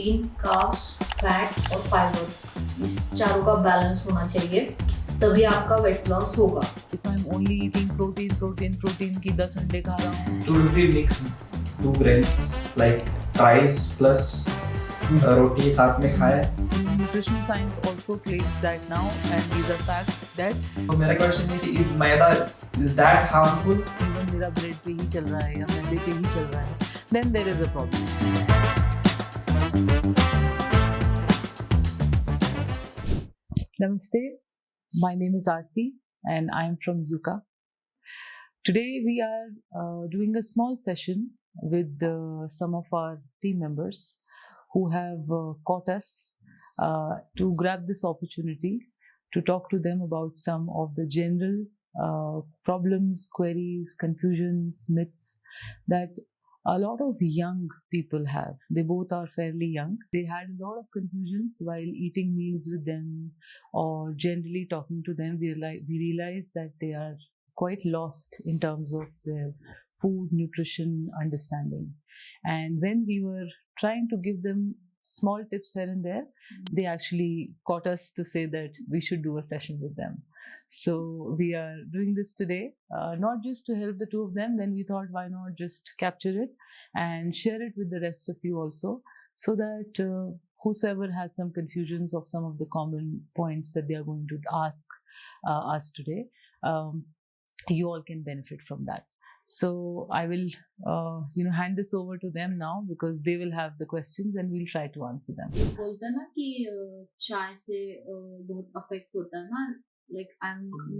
Protein, carbs, fat और fibre, इस चारों का बैलेंस होना चाहिए, तभी आपका वेट लॉस होगा। If I'm only eating protein की 10 अंडे खा रहा हूँ, should we mix 2 grains like rice plus roti साथ में खाए? nutrition science also claims that now, and these are facts, that तो मेरा क्वेश्चन है कि is maida is that harmful? even मेरा ब्रेड पे ही चल रहा है या मैदे पे ही चल रहा है, then there is a problem. Namaste, my name is Aarti and I am from Yuka. Today we are doing a small session with some of our team members who have caught us to grab this opportunity to talk to them about some of the general problems, queries, confusions, myths that a lot of young people have. They both are fairly young. They had a lot of confusions while eating meals with them or generally talking to them. We realized that they are quite lost in terms of their food, nutrition, understanding. And when we were trying to give them small tips here and there, they actually caught us to say that we should do a session with them. So we are doing this today, not just to help the two of them, then we thought why not just capture it and share it with the rest of you also, so that whosoever has some confusions of some of the common points that they are going to ask us today, you all can benefit from that. So I will hand this over to them now because they will have the questions and we'll try to answer them. बोलते हैं ना कि चाय से बहुत affect होता है ना, लाइक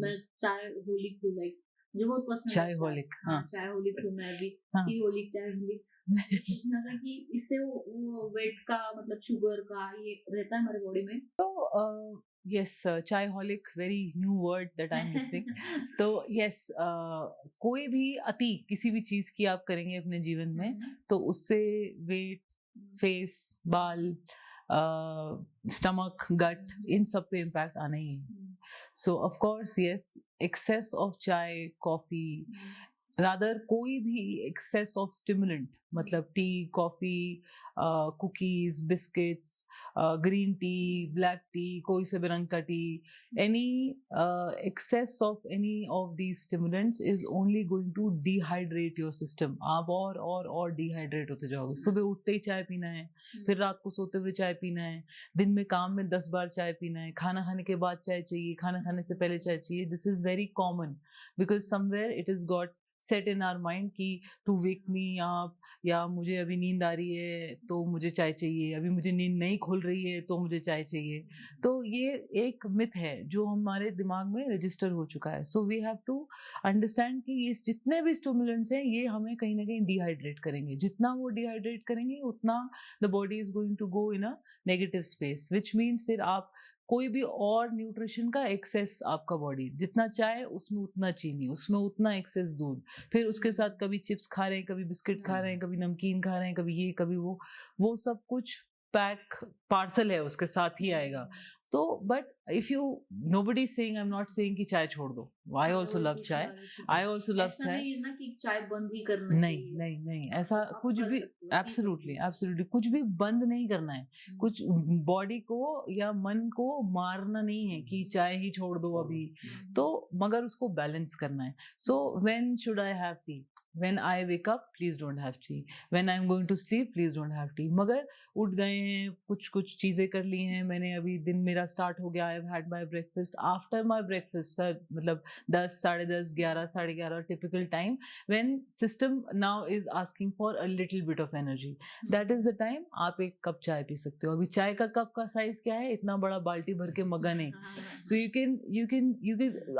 मैं चाय होलिक हूँ, लाइक मुझे बहुत पसंद है चाय होलिक, हाँ चाय होलिक हूँ मैं भी, हाँ। टी होलिक, चाय होलिक, मतलब कि इससे वो वेट का मतलब शुगर का ये रहता है हमारे बॉडी में। So yes, chai-holic, very new word that I'm listening. तो yes, कोई भी अति किसी भी चीज की आप करेंगे अपने जीवन में तो उससे वेट, फेस, बाल, स्टमक, गट, इन सब पे इम्पैक्ट आना ही है. So of course yes, excess of chai, coffee, rather कोई भी एक्सेस ऑफ स्टिमुलेंट, मतलब tea, coffee, cookies, biscuits, green tea, black tea, कोई से भी रंग का tea, any excess of any of these stimulants is only going to dehydrate your system. आप और डिहाइड्रेट होते जाओगे. सुबह उठते ही चाय पीना है, फिर रात को सोते हुए चाय पीना है, दिन में काम में 10 बार चाय पीना है, खाना खाने के बाद चाय चाहिए, खाना खाने से पहले चाय चाहिए. This is very common because somewhere it is got set in our mind कि टू वेक मी अप, या मुझे अभी नींद आ रही है तो मुझे चाय चाहिए, अभी मुझे नींद नहीं खुल रही है तो मुझे चाय चाहिए. तो ये एक मिथ है जो हमारे दिमाग में रजिस्टर हो चुका है. So we have to understand कि ये जितने भी स्टिमुलेंट्स हैं ये हमें कहीं ना कहीं डिहाइड्रेट करेंगे. जितना वो डिहाइड्रेट करेंगे उतना the body is going to go in a negative space, which means फिर आप कोई भी और न्यूट्रिशन का एक्सेस, आपका बॉडी जितना चाहे उसमें उतना चीनी, उसमें उतना एक्सेस दूध, फिर उसके साथ कभी चिप्स खा रहे हैं, कभी बिस्किट खा रहे हैं, कभी नमकीन खा रहे हैं, कभी ये कभी वो सब कुछ पैक पार्सल है उसके साथ ही आएगा. तो but if you, nobody is saying, I am not saying कि चाय छोड़ दो. आई आल्सो लव चाय, आई आल्सो लव चाय. नहीं है ना कि चाय बंद ही करना चाहिए. नहीं ऐसा कुछ भी, एब्सोल्युटली कुछ भी बंद नहीं करना है. कुछ बॉडी को या मन को मारना नहीं है कि चाय ही छोड़ दो अभी, तो मगर उसको बैलेंस करना है. So when should I have T? When I wake up, please don't have tea. When I'm going to sleep, please don't have tea. मगर उठ गए हैं, कुछ चीज़ें कर ली हैं मैंने, अभी दिन मेरा स्टार्ट हो गया, I've had my breakfast. After my breakfast, sir मतलब 10, 10:30, 11, 11:30 typical time when system now is asking for a little bit of energy. That is the time आप एक कप चाय पी सकते हो. अभी चाय का कप का साइज क्या है? इतना बड़ा बाल्टी भर के मगा नहीं. So you can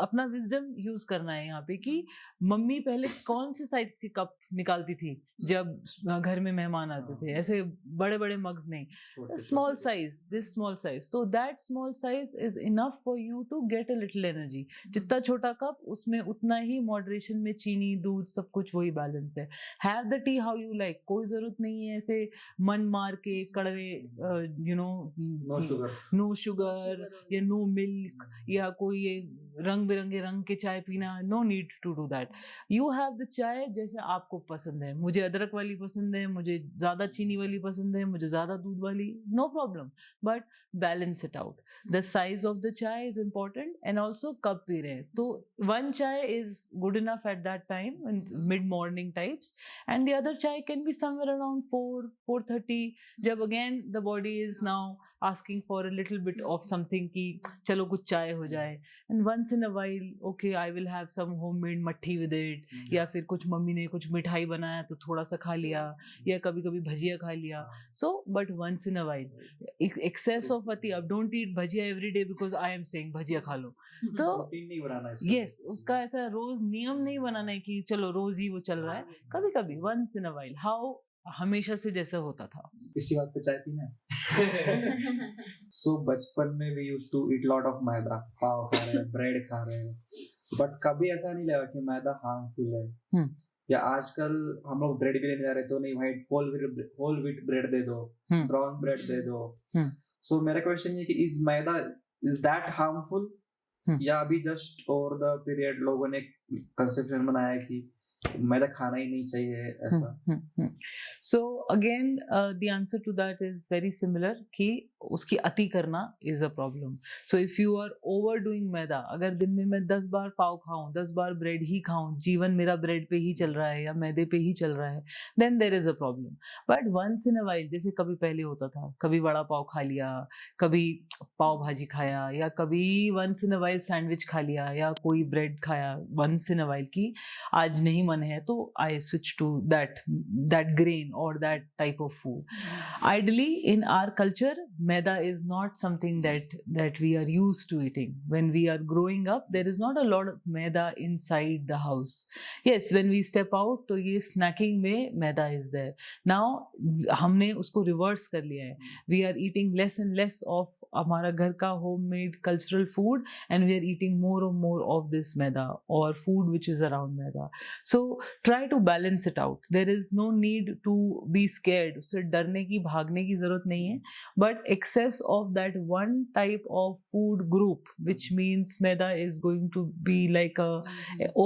अपना विजडम यूज करना है यहाँ पे कि मम्मी पहले कौन से साइज की कप निकालती थी जब घर में मेहमान आते थे. ऐसे बड़े बड़े मग्स नहीं, small size, this small size. तो that small size is enough for you to get a little energy. जितना छोटा छोटा कप, उसमें उतना ही मॉडरेशन में चीनी, दूध, सब कुछ वही बैलेंस है। Have the tea how you like, कोई जरूरत नहीं है ऐसे मन मार के कड़वे you know no sugar, no sugar या नो मिल्क या कोई ये रंग बिरंगे रंग के चाय पीना, no need to do that. You have the chai जैसे आपको पसंद है। मुझे अदरक वाली पसंद है, मुझे ज्यादा चीनी वाली पसंद है, मुझे ज्यादा दूध वाली, no problem, but balance it out. The size of the chai is important, and also कब पी रहे हैं। तो one chai is good enough at that time in mid morning types, and the other chai can be somewhere around 4:30, जब again the body is now asking for a little bit of something कि चलो कुछ चाय हो जाए। and once in a while okay I will have some homemade mathri with it, या फिर कुछ मम्मी ने कुछ मिठाई बनाया तो थोड़ा सा खा लिया, या कभी कभी भजिया खा लिया। so but once in a while excess of अति, अब don't eat bhajiya every day because I am saying भजिया खा लो। तो रूटीन नहीं बनाना इसका। यस, उसका ऐसा रोज नियम नहीं बनाना है कि चलो रोज ही वो चल रहा है, कभी कभी once in a while, how हमेशा से जैसा होता था। इसी बात पे चाय पीना है। सो बचपन में we used to eat lot of maida, pav खा रहे हैं, ब्रेड खा रहे हैं, बट कभी ऐसा नहीं लगा कि मैदा हार्मफुल है। या आजकल हम लोग ब्रेड भी लेने जा रहे तो नहीं भाई, होल व्हीट ब्रेड दे दो, ब्राउन ब्रेड दे दो। सो मेरा क्वेश्चन ये कि is maida, is that harmful, या अभी जस्ट ओवर द पीरियड लोगों ने कंसेप्शन बनाया कि मैदा खाना ही नहीं चाहिए ऐसा? So again the answer to that is very similar कि उसकी अति करना is a problem. So if you are overdoing maida, अगर दिन में मैं 10 बार पाव खाऊं, 10 बार ब्रेड ही खाऊं, जीवन मेरा ब्रेड पे ही चल रहा है या मैदे पे ही चल रहा है, then there is a problem. But once in a while, जैसे कभी पहले होता था, कभी वड़ा पाव खा लिया, कभी पाव भाजी खाया, या कभी once in a while sandwich खा लिया, या कोई ब्रेड खाया वंस इन अ वाइल कि आज नहीं मन है तो I switch to that grain और that type of food. Ideally in our culture, maida is not something that we are used to eating. When we are growing up, there is not a lot of maida inside the house. Yes, when we step out तो ये snacking में maida is there. Now हमने उसको reverse कर लिया है। We are eating less and less of हमारा घर का homemade cultural food, and we are eating more and more of this maida or food which is around maida. So try to balance it out. There is no need to be scared. उससे डरने की, भागने की जरूरत नहीं है, but excess of that one type of food group, which means maida is going to be like a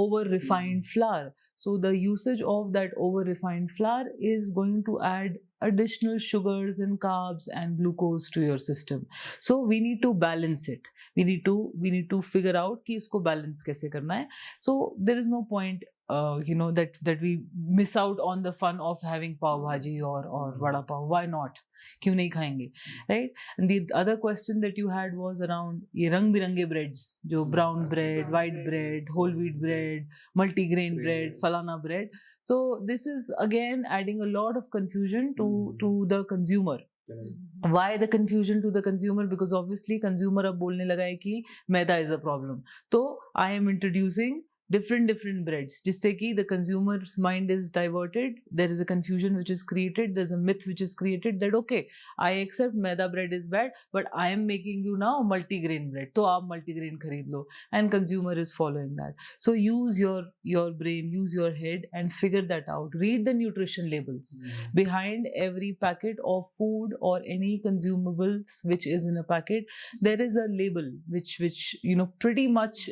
over refined flour. So the usage of that over refined flour is going to add additional sugars and carbs and glucose to your system. So we need to balance it. We need to figure out कि इसको balance कैसे करना है. So there is no point that we miss out on the fun of having pav bhaji or vada pav. Why not? क्यों नहीं खाएंगे, right? And the other question that you had was around ये रंग बिरंगे breads, जो brown bread, white bread, whole wheat bread, multigrain bread, falana bread. So this is again adding a lot of confusion to the consumer. Why the confusion to the consumer? Because obviously consumer अब बोलने लगा है कि मैदा is a problem. तो I am introducing different breads जिससे कि the consumer's mind is diverted. There is a confusion which is created. There's a myth which is created that okay, I accept maida bread is bad, but I am making you now multigrain bread, तो आप multigrain खरीद लो, and consumer is following that. So use your brain, use your head and figure that out. Read the nutrition labels behind every packet of food or any consumables which is in a packet. There is a label which pretty much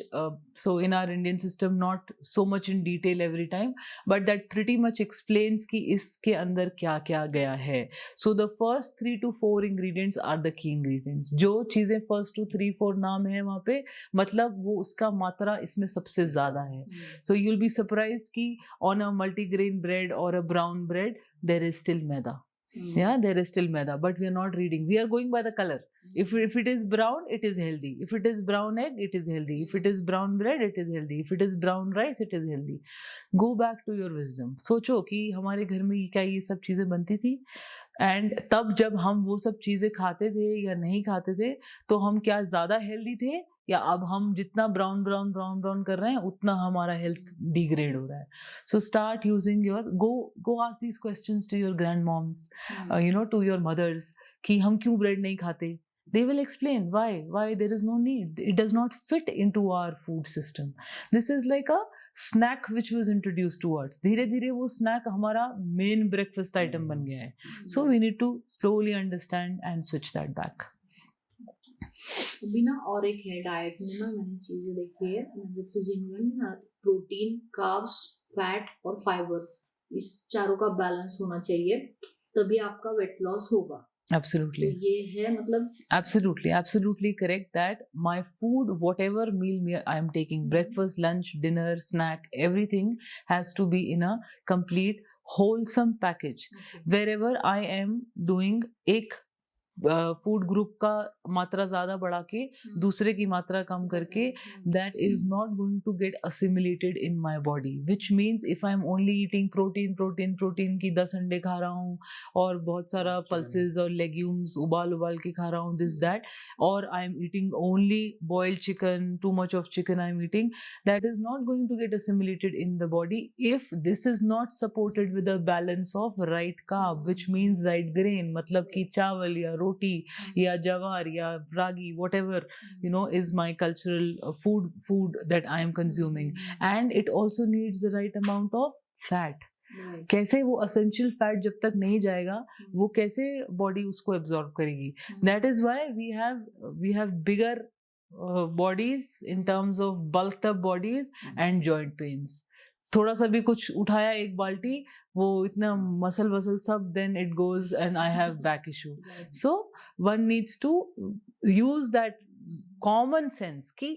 so in our Indian system, not so much in detail every time, but that pretty much explains कि इसके अंदर क्या क्या गया है. So the first 3 to 4 ingredients are the key ingredients. जो चीजें first to 3, 4 नाम है वहाँ पे, मतलब वो उसका मात्रा इसमें सबसे ज्यादा है. So you'll be surprised कि on a multigrain bread or a brown bread there is still maida. Yeah, there is still maida, but we are not reading. We are going by the color. If it is brown, it is healthy. If it is brown egg, it is healthy. If it is brown bread, it is healthy. If it is brown rice, it is healthy. Go back to your wisdom. सोचो कि हमारे घर में क्या ये सब चीजें बनती थी, एंड तब जब हम वो सब चीजें खाते थे या नहीं खाते थे, तो हम क्या ज्यादा हेल्दी थे, या अब हम जितना ब्राउन कर रहे हैं उतना हमारा हेल्थ डिग्रेड हो रहा है. So start using your go ask these questions to your grand moms, to your mothers कि हम क्यों ब्रेड नहीं खाते. they will explain why there is no need. It does not fit into our food system. This is like a snack which was introduced to us. धीरे धीरे वो snack हमारा main breakfast item बन गया है. So we need to slowly understand and switch that back. अभी ना और एक है डाइट में ना मैंने चीजें देखी है जब से जिम में ना प्रोटीन कार्ब्स फैट और फाइबर इस चारों का बैलेंस होना चाहिए तभी आपका वेट लॉस होगा. Absolutely. तो ये है मतलब Absolutely correct that my food, whatever meal I am taking, breakfast, lunch, dinner, snack, everything has to be in a complete wholesome package. Wherever I am doing एक फूड ग्रुप का मात्रा ज्यादा बढ़ा के दूसरे की मात्रा कम करके that is not going to get assimilated in my body, which means if I am only eating protein की 10 अंडे खा रहा हूँ और बहुत सारा pulses और legumes उबाल के खा रहा हूँ this that, or I am eating only boiled chicken, too much of chicken I am eating, that is not going to get assimilated in the body if this is not supported with a balance of right carb, which means right grain, मतलब कि चावल या रोटी या जवार या रागी, whatever is my cultural food that I am consuming, and it also needs the right amount of fat. कैसे वो essential fat जब तक नहीं जाएगा वो कैसे body उसको absorb करेगी. That is why we have bigger bodies in terms of bulked up bodies and joint pains. थोड़ा सा भी कुछ उठाया एक बाल्टी वो इतना मसल वसल सब then it goes and I have back issue. So one needs to use that common sense कि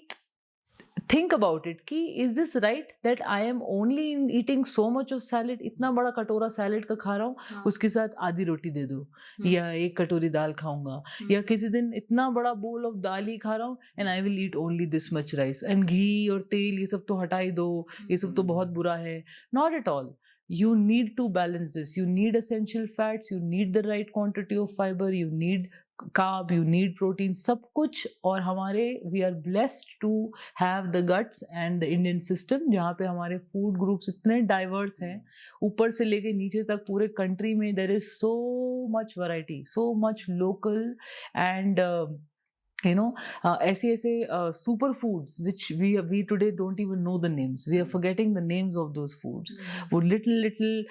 think about it कि is this right that I am only eating so much of salad, इतना बड़ा कटोरा salad का खा रहा हूँ उसके साथ आधी रोटी दे दो या एक कटोरी दाल खाऊंगा या किसी दिन इतना बड़ा बोल ऑफ दाल ही खा रहा हूँ and I will eat only this much rice and घी और तेल ये सब तो हटा ही दो, ये सब तो बहुत बुरा है. Not at all. You need to balance this. You need essential fats, you need the right quantity of fiber, you need carb, you need protein, सब कुछ. और हमारे we are blessed to have the guts and the Indian system जहाँ पे हमारे food groups इतने diverse हैं ऊपर से लेके नीचे तक पूरे country में there is so much variety, so much local and ऐसे super foods which we today don't even know the names. We are forgetting the names of those foods. वो little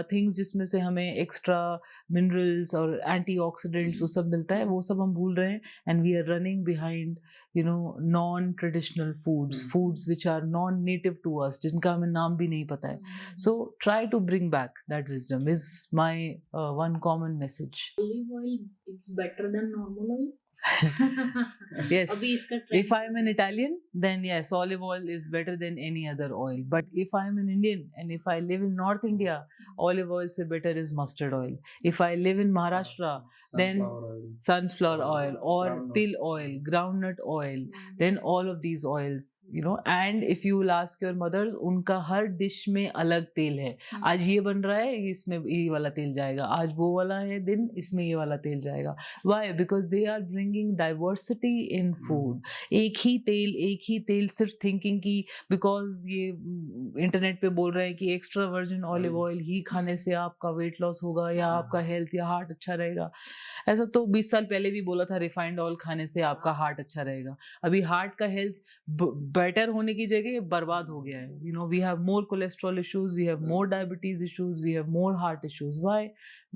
things जिसमें से हमें extra minerals और antioxidants वो सब मिलता है वो सब हम भूल रहे हैं and we are running behind non-traditional foods which are non-native to us जिनका हमें नाम भी नहीं पता है. So try to bring back that wisdom is my one common message. Olive oil is better than normal oil. Yes. अभी इसका If I am an Italian, then yes, olive oil is better than any other oil. But if I am an Indian and if I live in North India, olive oil se better is mustard oil. If I live in Maharashtra, then sunflower oil or til oil, groundnut oil, then all of these oils, and if you will ask your mothers, उनका हर dish में अलग तेल है. आज ये बन रहा है इसमें ये वाला तेल जाएगा, आज वो वाला है दिन इसमें ये वाला तेल जाएगा. Why? Because they are bringing diversity in food. एक ही तेल सिर्फ thinking की because ये इंटरनेट पे बोल रहे हैं कि extra virgin olive oil ही खाने से आपका weight loss होगा या आपका health या heart अच्छा रहेगा. ऐसा तो 20 साल पहले भी बोला था refined oil खाने से आपका heart अच्छा रहेगा. अभी heart का health better होने की जगह बर्बाद हो गया है. We have more cholesterol issues, we have more diabetes issues, we have more heart issues. Why?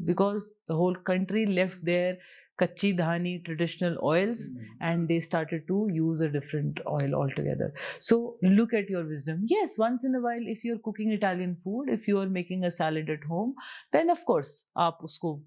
Because the whole country left their kachi dhani traditional oils and they started to use a different oil altogether. So look at your wisdom. Yes, once in a while if you're cooking Italian food, if you are making a salad at home, then of course आप उसको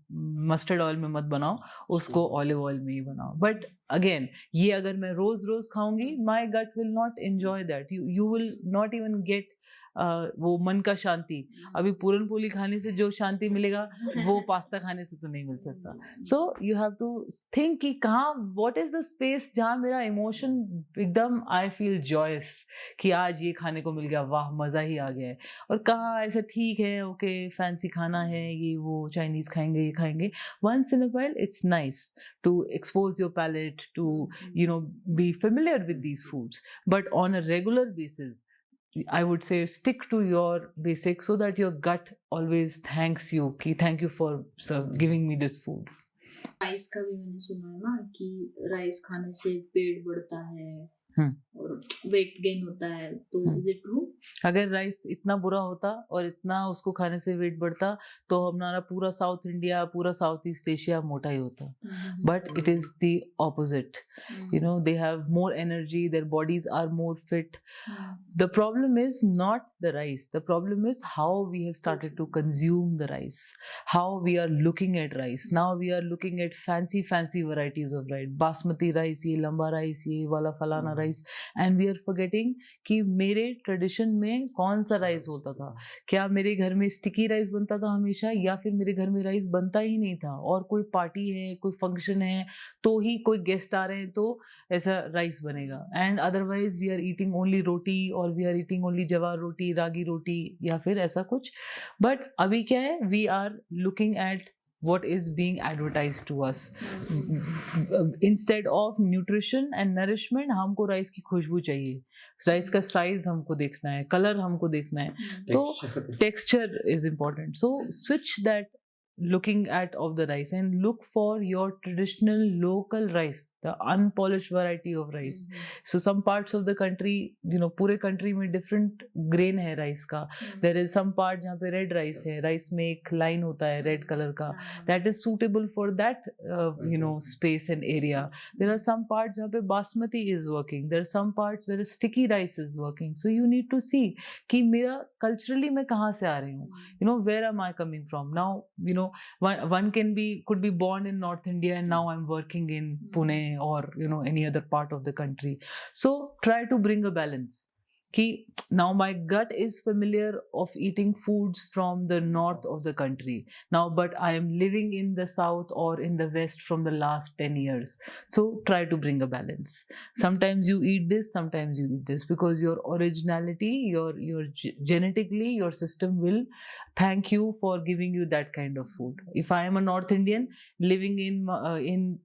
mustard oil में मत बनाओ, उसको olive oil में ही बनाओ. But again, ये अगर मैं रोज खाऊंगी, my gut will not enjoy that. You will not even get वो मन का शांति. अभी पूरन पोली खाने से जो शांति मिलेगा वो पास्ता खाने से तो नहीं मिल सकता. So you have to think कि कहाँ what is the space जहाँ मेरा emotion एकदम I feel joyous कि आज ये खाने को मिल गया, वाह मज़ा ही आ गया है. और कहाँ ऐसा ठीक है ओके फैंसी खाना है ये वो चाइनीज खाएंगे ये खाएंगे. Once in a while it's nice to expose your palate to be familiar with these foods, but on a regular basis I would say stick to your basics so that your gut always thanks you. Thank you for giving me this food. Rice का भी मैंने सुना है ना कि rice खाने से पेट बढ़ता है और वेट गेन होता है, तो इज इट ट्रू? अगर राइस इतना बुरा होता और इतना उसको खाने से वेट बढ़ता तो हमारा पूरा साउथ इंडिया, पूरा साउथ ईस्ट एशिया मोटा ही होता. But it is the opposite. You know, they have more energy, their bodies are more fit. The problem is not the rice. The problem is how we have started to consume the rice, how we are looking at rice. Now we are looking at fancy varieties of rice. Basmati rice, ye lamba rice, ye wala falana rice. And we are forgetting कि मेरे tradition में कौन सा rice होता था. क्या मेरे घर में स्टिकी राइस बनता था हमेशा, या फिर मेरे घर में राइस बनता ही नहीं था और कोई पार्टी है, कोई फंक्शन है, तो ही कोई गेस्ट आ रहे हैं तो ऐसा राइस बनेगा. And otherwise we are eating only roti, और वी आर ईटिंग ओनली जवार रोटी, रागी रोटी, या फिर ऐसा कुछ. बट अभी क्या है, we are looking at what is being advertised to us. Instead of nutrition and nourishment, हमको राइस की खुशबू चाहिए, राइस का साइज हमको देखना है, कलर हमको देखना है, तो texture is important. So switch that looking at of the rice and look for your traditional local rice, the unpolished variety of rice. So some parts of the country, you know, पूरे country में different grain है rice का. There is some part जहाँ पे red rice है, rice में एक line होता है red color का, that is suitable for that you know, space and area. There are some parts जहाँ पे basmati is working, there are some parts where sticky rice is working. So you need to see कि मेरा culturally मैं कहाँ से आ रही हूँ, you know, where am I coming from. Now, you know, one could be born in North India and now I'm working in Pune or, you know, any other part of the country. So try to bring a balance. कि now my gut is familiar of eating foods from the north of the country now, but I am living in the south or in the west from the last 10 years. So try to bring a balance. Sometimes you eat this, sometimes you eat this, because your originality, your genetically, your system will thank you for giving you that kind of food. If I am a North Indian living in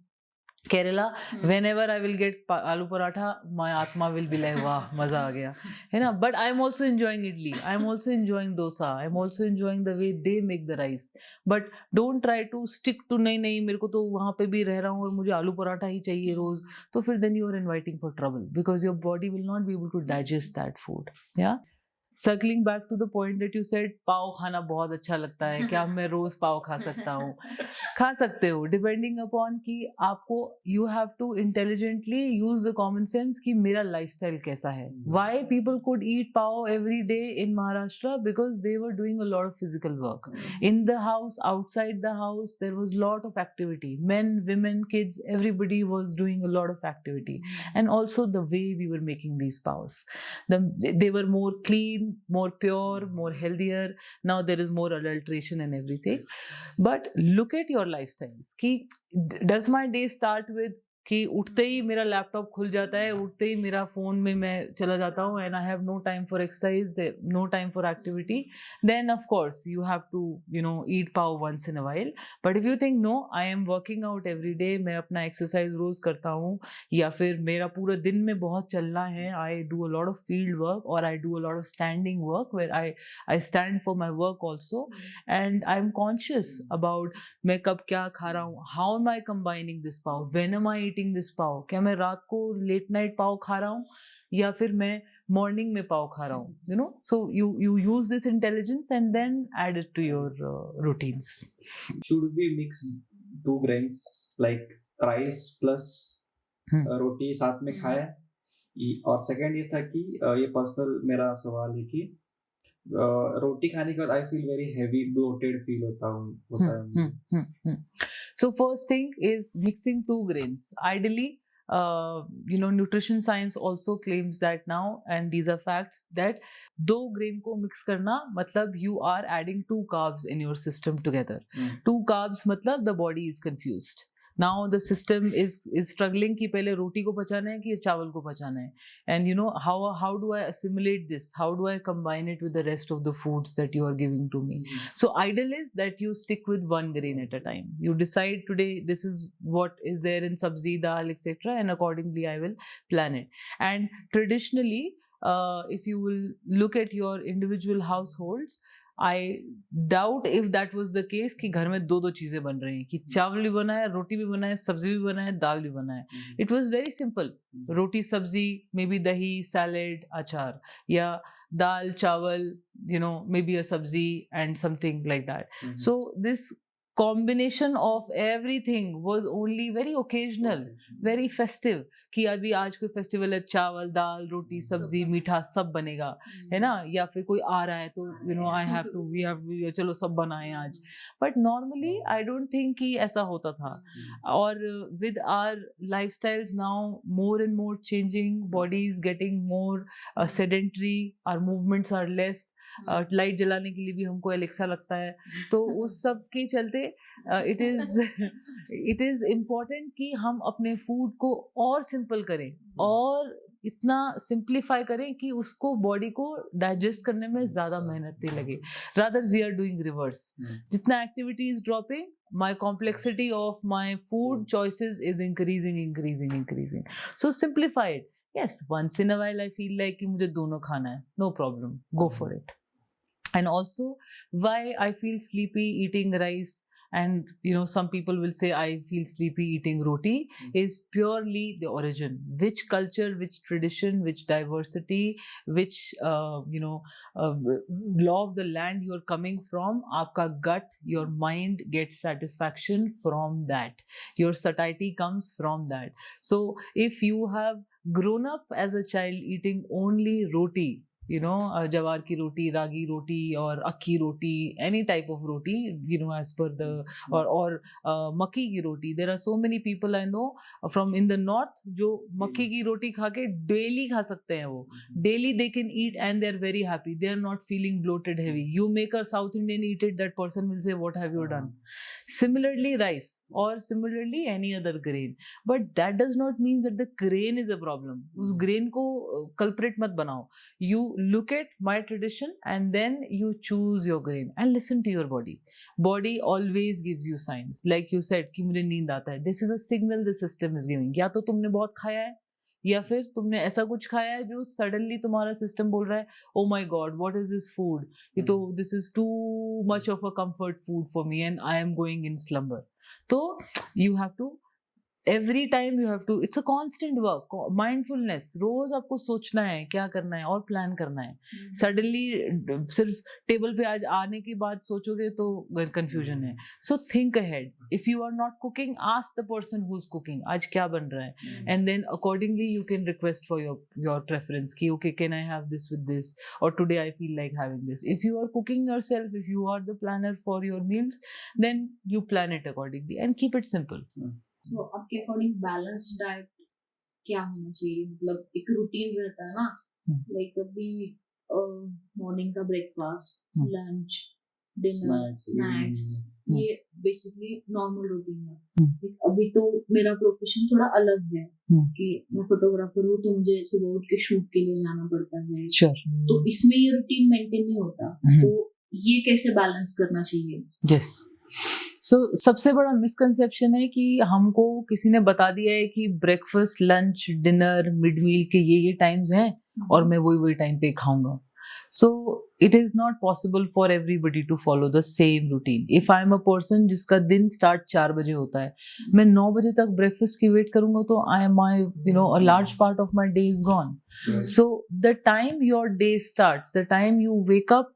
Kerala, whenever I will get aloo paratha, my atma will be like, wow, maza aa gaya, है ना. But I am also enjoying idli, I am also enjoying dosa, I am also enjoying the way they make the rice. But don't try to stick to नहीं नहीं मेरे को तो वहाँ पे भी रह रहा हूँ और मुझे आलू पराठा ही चाहिए रोज, तो फिर then you are inviting for trouble, because your body will not be able to digest that food. Yeah. Circling back to the point that you said pav खाना बहुत अच्छा लगता है, क्या मैं रोज पाव खा सकता हूँ? खा सकते हो, डिपेंडिंग अपॉन कि आपको, you have to intelligently use the common sense कि मेरा लाइफस्टाइल कैसा है. Why people could eat pav every day in Maharashtra? Because they were doing a lot of physical work in the house, outside the house there was lot of activity. Men, women, kids, everybody was doing a lot of activity. And also the way we were making these paos, they were more clean, more pure, more healthier. Now there is more adulteration and everything. But look at your lifestyles. Does my day start with कि उठते ही मेरा laptop खुल जाता है, उठते ही मेरा phone में मैं चला जाता हूँ, and I have no time for exercise, no time for activity, then of course you have to, you know, eat pav once in a while. But if you think no, I am working out every day, मैं अपना exercise रोज करता हूँ, या फिर मेरा पूरा दिन में बहुत चलना है, I do a lot of field work और I do a lot of standing work where I stand for my work also, and I am conscious about मैं कब क्या खा रहा हूँ, how am I combining this pav, when am I eating this pav. क्या मैं रात को लेट नाइट पाव खा रहा हूँ या फिर मैं मॉर्निंग में पाव खा रहा हूँ, you know. So you use this intelligence and then add it to your routines. Should we mix 2 grains like rice plus रोटी साथ में खाए? और सेकंड ये था कि ये पर्सनल मेरा सवाल है कि रोटी खाने के बाद I feel very heavy bloated feel होता है. So first thing is mixing 2 grains. Ideally, you know, nutrition science also claims that now, and these are facts, that 2 grain को mix करना मतलब you are adding 2 carbs in your system together. 2 carbs मतलब the body is confused. Now the system is struggling कि पहले रोटी को पचाना है कि चावल को पचाना है, and you know, how do I assimilate this, how do I combine it with the rest of the foods that you are giving to me. So ideal is that you stick with 1 grain at a time. You decide today this is what is there in sabzi, dal, etc., and accordingly I will plan it. And traditionally, if you will look at your individual households, I doubt if that was the case कि घर में दो चीजें बन रही हैं कि चावल भी बना है, रोटी भी बना है, सब्जी भी बना है, दाल भी बना है. It was very simple. Roti, sabzi, maybe dahi, salad, achar, या dal, chawal, maybe a sabzi and something like that. So this combination of everything was only very occasional, very festive. कि अभी आज कोई फेस्टिवल है, चावल, दाल, रोटी, सब्जी, मीठा सब बनेगा, है ना? या फिर कोई आ रहा है तो I have to, we have, चलो सब बनाएं आज. But normally I don't think कि ऐसा होता था. और with our lifestyles now more and more changing, bodies getting more sedentary, our movements are less, light जलाने के लिए भी हमको एलेक्सा लगता है. तो उस सब के चलते इट इज इम्पोर्टेंट कि हम अपने फूड को और सिंपल करें और इतना सिंप्लीफाई करें कि उसको बॉडी को डाइजेस्ट करने में ज्यादा मेहनत नहीं लगे. Rather we are doing reverse. जितना activity is dropping, my complexity of my food choices is increasing. So simplify it. Yes, once in a while I feel like कि मुझे दोनों खाना है, no problem, go for it. And also why I feel sleepy eating rice, and some people will say I feel sleepy eating roti, is purely the origin, which culture, which tradition, which diversity, which law of the land you are coming from. Aapka gut, your mind gets satisfaction from that, your satiety comes from that. So if you have grown up as a child eating only roti, jawar ki roti, ragi roti, or akki roti, any type of roti, as per the, or makki ki roti. There are so many people I know from in the north jo makki ki roti kha ke daily kha sakte hain. वो daily they can eat and they are very happy, they are not feeling bloated, heavy. You make a South Indian eat it, that person will say what have you done. Similarly rice, or similarly any other grain, but that does not mean that the grain is a problem. उस grain को culprit मत बनाओ. You look at my tradition and then you choose your grain and listen to your body always gives you signs. Like you said कि मुझे नींद आता है, this is a signal the system is giving. या तो तुमने बहुत खाया है, या फिर तुमने ऐसा कुछ खाया है जो सडनली तुम्हारा सिस्टम बोल रहा है oh my God what is this food, ये तो this is too much of a comfort food for me and I am going in slumber. तो you have to every time you have to, it's a constant work, mindfulness. रोज आपको सोचना है क्या करना है और प्लान करना है. सडनली सिर्फ टेबल पे आज आने के बाद सोचोगे तो कंफ्यूजन है. So think ahead. If you are not cooking, ask the person who is cooking आज क्या बन रहा है, and then accordingly you can request for your preference कि okay can I have this with this, और today I feel like having this. If you are cooking yourself, if you are the planner for your meals, then you plan it accordingly and keep it simple. तो आपके according balanced diet क्या होना चाहिए? मतलब एक routine रहता है ना, लाइक अभी मॉर्निंग का ब्रेकफास्ट, लंच, डिनर, स्नैक्स, ये बेसिकली नॉर्मल रूटीन है. अभी तो मेरा प्रोफेशन थोड़ा अलग है कि मैं फोटोग्राफर हूँ, तो मुझे सुबह उठ के शूट के लिए जाना पड़ता है. तो इसमें ये रूटीन मेंटेन नहीं होता. तो ये कैसे बैलेंस करना चाहिए? यस. सो सबसे बड़ा मिसकंसेप्शन है कि हमको किसी ने बता दिया है कि ब्रेकफास्ट, लंच, डिनर, मिड मील के ये टाइम्स हैं और मैं वही टाइम पे खाऊंगा. So it is not possible for everybody to follow the same routine. If I am a person जिसका दिन स्टार्ट 4 बजे होता है, मैं 9 बजे तक ब्रेकफास्ट की वेट करूंगा तो a large part of my day is gone. So the time your day starts, the time you wake up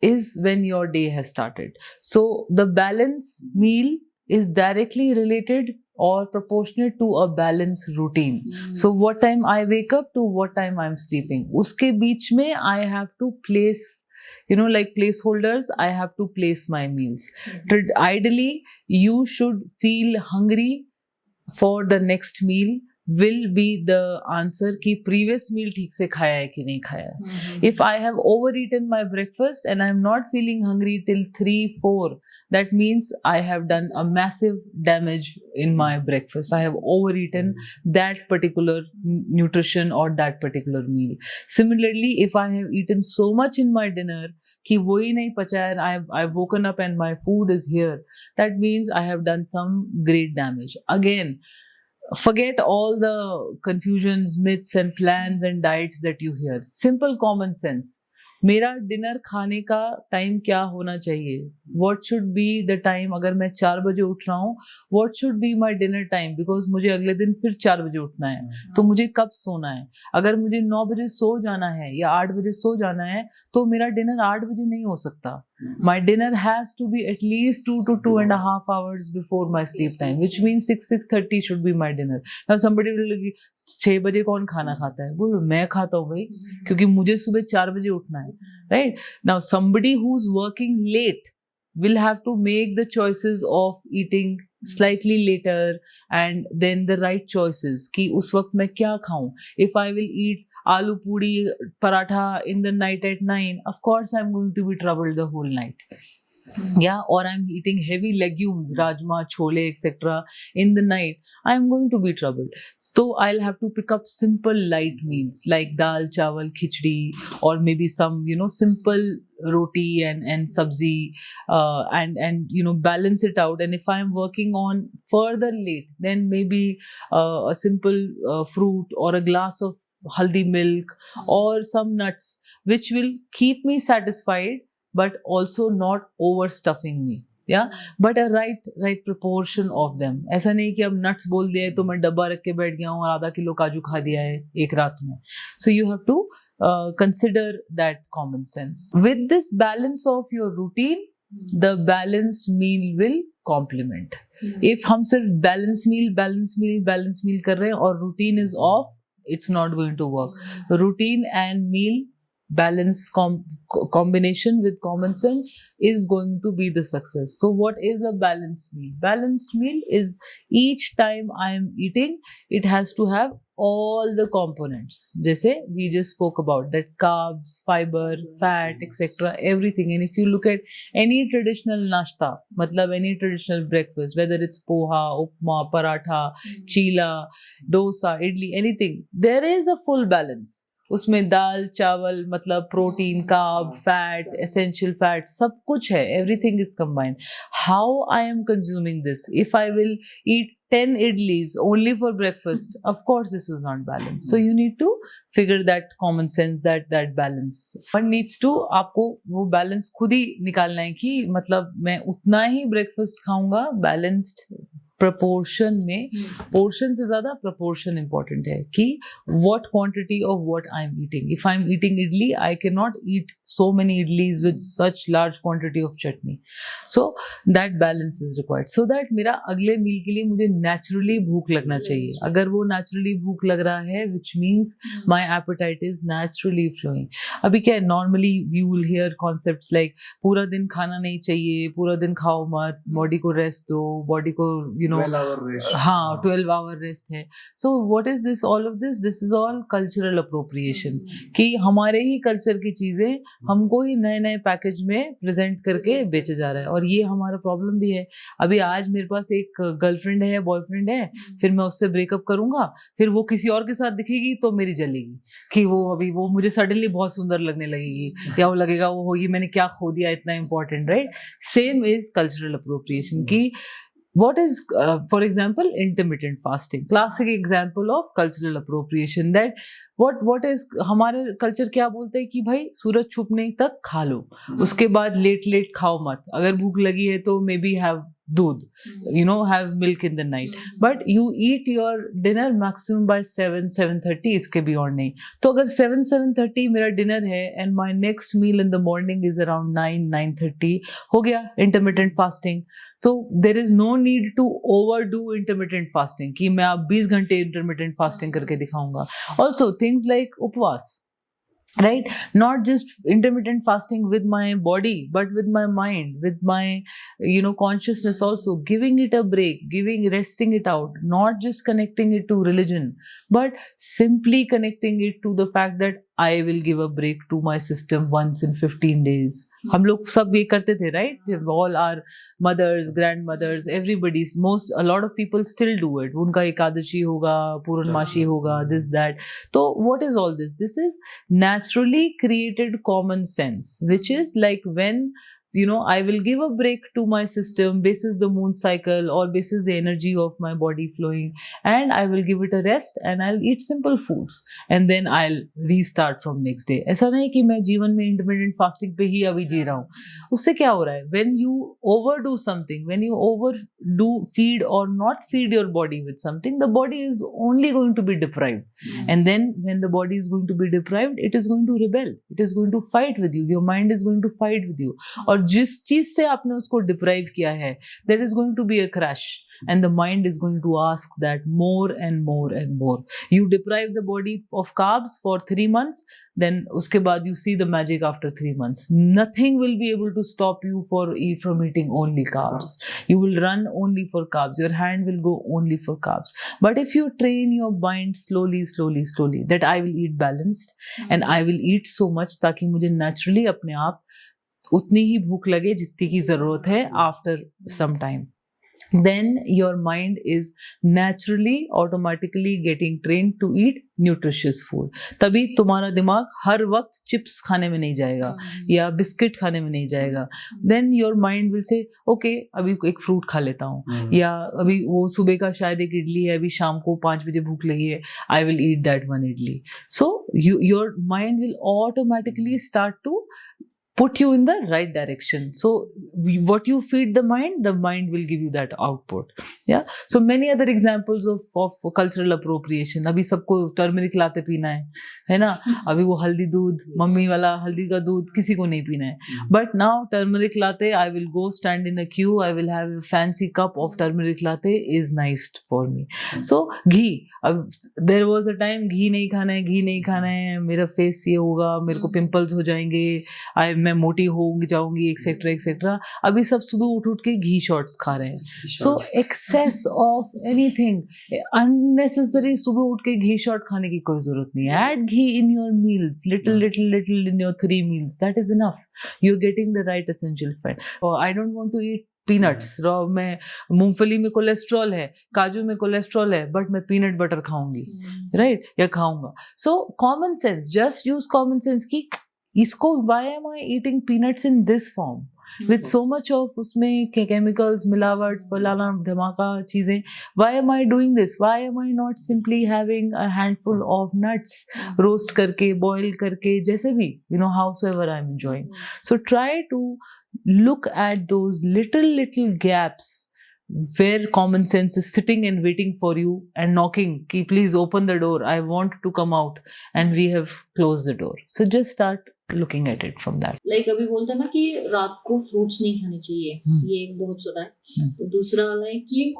is when your day has started. So the balance meal is directly related or proportionate to a balanced routine. So what time I wake up to what time I'm sleeping, uske beech mein I have to place, like placeholders, I have to place my meals. Ideally you should feel hungry for the next meal will be the answer कि previous meal ठीक से खाया है कि नहीं खाया है. If I have overeaten my breakfast and I am not feeling hungry till 3-4, that means I have done a massive damage in my breakfast. I have overeaten that particular nutrition or that particular meal. Similarly, if I have eaten so much in my dinner कि वही नहीं पचा है, I've woken up and my food is here, that means I have done some great damage. Again, forget all the confusions, myths and plans and diets that you hear. Simple common sense. मेरा dinner खाने का time क्या होना चाहिए, what should be the time. अगर मैं 4 बजे उठ रहा हूँ, what should be my dinner time, because मुझे अगले दिन फिर 4 बजे उठना है. तो मुझे कब सोना है. अगर मुझे 9 बजे सो जाना है या 8 बजे सो जाना है, तो मेरा डिनर 8 बजे नहीं हो सकता. My dinner has to be at least 2 to 2.5 hours before my sleep time, which means 6:30 should be my dinner. Now somebody will be 6 बजे कौन खाना खाता है. बोलो मैं खाता हूँ भाई, क्योंकि मुझे सुबह 4 बजे उठना है. Right now somebody who's working late will have to make the choices of eating slightly later and then the right choices कि उस वक्त मैं क्या खाऊं. If I will eat aloo puri paratha in the night at 9, of course I'm going to be troubled the whole night. Yeah, or I'm eating heavy legumes, rajma, chole, etc. in the night, I'm going to be troubled. So I'll have to pick up simple light meals like dal, chawal, khichdi, or maybe some simple roti and sabzi, and balance it out. And if I'm working on further late, then maybe a simple fruit or a glass of haldi milk or some nuts, which will keep me satisfied but also not overstuffing me. Yeah, but a right proportion of them. ऐसा नहीं कि अब nuts बोल दिया है तो मैं डब्बा रख के बैठ गया हूँ और आधा किलो काजू खा दिया है एक रात में. So you have to consider that common sense. With this balance of your routine, the balanced meal will complement. If हम सिर्फ balance meal कर रहे हैं और routine is off, it's not going to work. Routine and meal balance combination with common sense is going to be the success. So what is a balanced meal? Balanced meal is each time I am eating, it has to have all the components. जैसे we just spoke about that, carbs, fiber, fat, etc. everything. And if you look at any traditional nashta, मतलब any traditional breakfast, whether it's poha, upma, paratha, chila, dosa, idli, anything, there is a full balance. उसमें दाल चावल मतलब protein, carb, fat, essential fat, सब कुछ है. Everything is combined. How I am consuming this? If I will eat 10 idlis only for breakfast, of course this is not balanced. So you need to figure that common sense, that balance. One needs to, आपको वो balance खुद ही निकालना है कि मतलब मैं उतना ही breakfast खाऊंगा balanced proportion में. portion से ज़्यादा proportion important है कि what quantity of what I'm eating. If I'm eating idli, I cannot eat so many idlis with such large quantity of chutney. So that balance is required, so that मेरा अगले meal के लिए मुझे naturally भूख लगना चाहिए. अगर वो naturally भूख लग रहा है, which means my appetite is naturally flowing. अभी क्या है, normally you will hear concepts like पूरा दिन खाना नहीं चाहिए, पूरा दिन खाओ मत, body को rest दो, body को 12-hour rest. हाँ 12 hour rest है. So what is this, all of this? This is all cultural appropriation. कि हमारे ही culture की चीजें हमको ही नए नए पैकेज में प्रेजेंट करके बेचा जा रहा है, और ये हमारा प्रॉब्लम भी है. अभी आज मेरे पास एक गर्लफ्रेंड है, बॉयफ्रेंड है, फिर मैं उससे ब्रेकअप करूंगा, फिर वो किसी और के साथ दिखेगी तो मेरी जलेगी कि वो मुझे सडनली बहुत सुंदर लगने लगेगी, या वो लगेगा वो होगी मैंने क्या खो दिया इतना important. Right, same is cultural appropriation. की what is for example intermittent fasting, classic example of cultural appropriation. That what is, हमारे कल्चर क्या बोलते हैं कि भाई सूरज छुपने तक खा लो, उसके बाद लेट खाओ मत, अगर भूख लगी है तो मे बी हैव दूध, have milk in the night, but you eat your dinner maximum by 7:30, इसके beyond नहीं. तो अगर 7:30 मेरा dinner है and my next meal in the morning is around 9:30, हो गया intermittent fasting. तो there is no need to overdo intermittent fasting कि मैं अब 20 घंटे intermittent fasting करके दिखाऊंगा. Also things like उपवास, right, not just intermittent fasting with my body but with my mind, with my consciousness also, giving it a break, resting it out, not just connecting it to religion but simply connecting it to the fact that I will give a break to my system once in 15 days. हम लोग सब ये करते थे, right? All our mothers, grandmothers, everybody's, a lot of people still do it. उनका एकादशी होगा, पूर्णमासी होगा, this that. तो what is all this? This is naturally created common sense, which is like when I will give a break to my system basis the moon cycle or basis the energy of my body flowing, and I will give it a rest and I'll eat simple foods and then I'll restart from next day. ऐसा नहीं कि मैं जीवन में intermittent fasting पे ही अभी जी रहा हूँ. उससे क्या हो रहा है? When you overdo something, when you overdo feed or not feed your body with something, the body is only going to be deprived. And then when the body is going to be deprived, it is going to rebel. It is going to fight with you. Your mind is going to fight with you. और जिस चीज से आपने उसको deprive किया है, there is going to be a crash and the mind is going to ask that more and more and more. You deprive the body of carbs for 3 months, then uske baad you see the magic after 3 months. Nothing will be able to stop you from eating only carbs. You will run only for carbs. Your hand will go only for carbs. But if you train your mind slowly that I will eat balanced and I will eat so much ताकि मुझे naturally अपने आप उतनी ही भूख लगे जितनी की जरूरत है after some time, then your mind is naturally automatically getting trained to eat nutritious food. तभी तुम्हारा दिमाग हर वक्त चिप्स खाने में नहीं जाएगा या बिस्किट खाने में नहीं जाएगा. Then your mind will say okay अभी एक फ्रूट खा लेता हूँ, या अभी वो सुबह का शायद एक इडली है, अभी शाम को 5 बजे भूख लगी है, I will eat that one idli. So your mind will automatically start to put you in the right direction. So what you feed the mind will give you that output. Yeah. So many other examples of cultural appropriation. अभी सबको turmeric लाते पीना है ना? अभी वो हल्दी दूध, mummy वाला हल्दी का दूध किसी को नहीं पीना है. But now turmeric latte, I will go stand in a queue, I will have a fancy cup of turmeric latte is nice for me. So ghee. अब there was a time घी नहीं खाना है, मेरा फेस ये होगा, मेरे को pimples हो जाएंगे, मैं मोटी हो जाऊंगी, एक्सेट्रा एक्सेट्रा. अभी सब सुबह उठ के घी शॉट्स खा रहे हैं. सो एक्सेस ऑफ एनीथिंग अननेसेसरी, सुबह उठ के घी शॉट खाने की कोई जरूरत नहीं है. Add ghee in your meals, little in your 3 meals, that is enough. You are getting the right essential fat. I don't want to eat peanuts raw. मैं मूंगफली में कोलेस्ट्रॉल है, काजू में कोलेस्ट्रॉल है, बट मैं पीनट बटर खाऊंगी, राइट, या खाऊंगा. So common sense, just use common sense की इसको why am I eating peanuts in this form with so much of उसमें chemicals, मिलावट, फलाना धमाका चीजें. Why am I doing this? Why am I not simply having a handful of nuts, roast करके, boil करके, जैसे भी, howsoever I'm enjoying. So try to look at those little gaps where common sense is sitting and waiting for you and knocking ki please open the door, I want to come out, and we have closed the door. So just start looking at it from that. Like अभी बोलते हैं ना कि रात को fruits नहीं खाने चाहिए, ये एक बहुत सुना है. तो दूसरा वाला है कि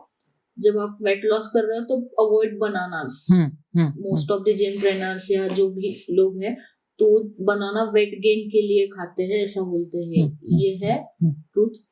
जब आप वेट लॉस कर रहे हो तो avoid bananas. Most of the gym trainers या जो भी लोग हैं तो बनाना वेट गेन के लिए खाते हैं, ऐसा बोलते हैं. ये है truth?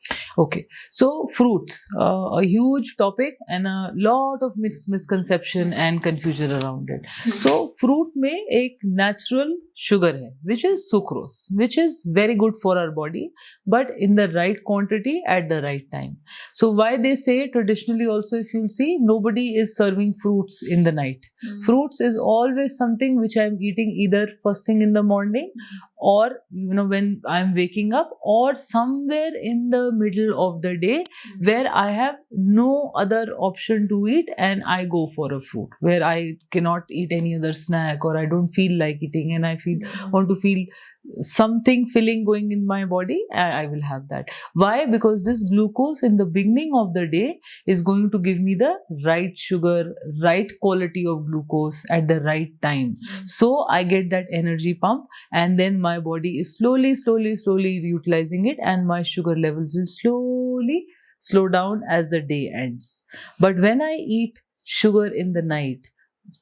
Okay, so fruits, a huge topic and a lot of misconception and confusion around it. So fruit में एक natural sugar है, which is sucrose, which is very good for our body, but in the right quantity at the right time. So why they say traditionally also, if you'll see, nobody is serving fruits in the night. Fruits is always something which I'm eating either first thing in the morning or when I'm waking up, or somewhere in the middle of the day where I have no other option to eat and I go for a fruit, where I cannot eat any other snack or I don't feel like eating and I want to feel something filling going in my body, and I will have that. Why? Because this glucose in the beginning of the day is going to give me the right sugar, right quality of glucose at the right time. So I get that energy pump, and then my body is slowly utilizing it, and my sugar levels will slowly slow down as the day ends. But when I eat sugar in the night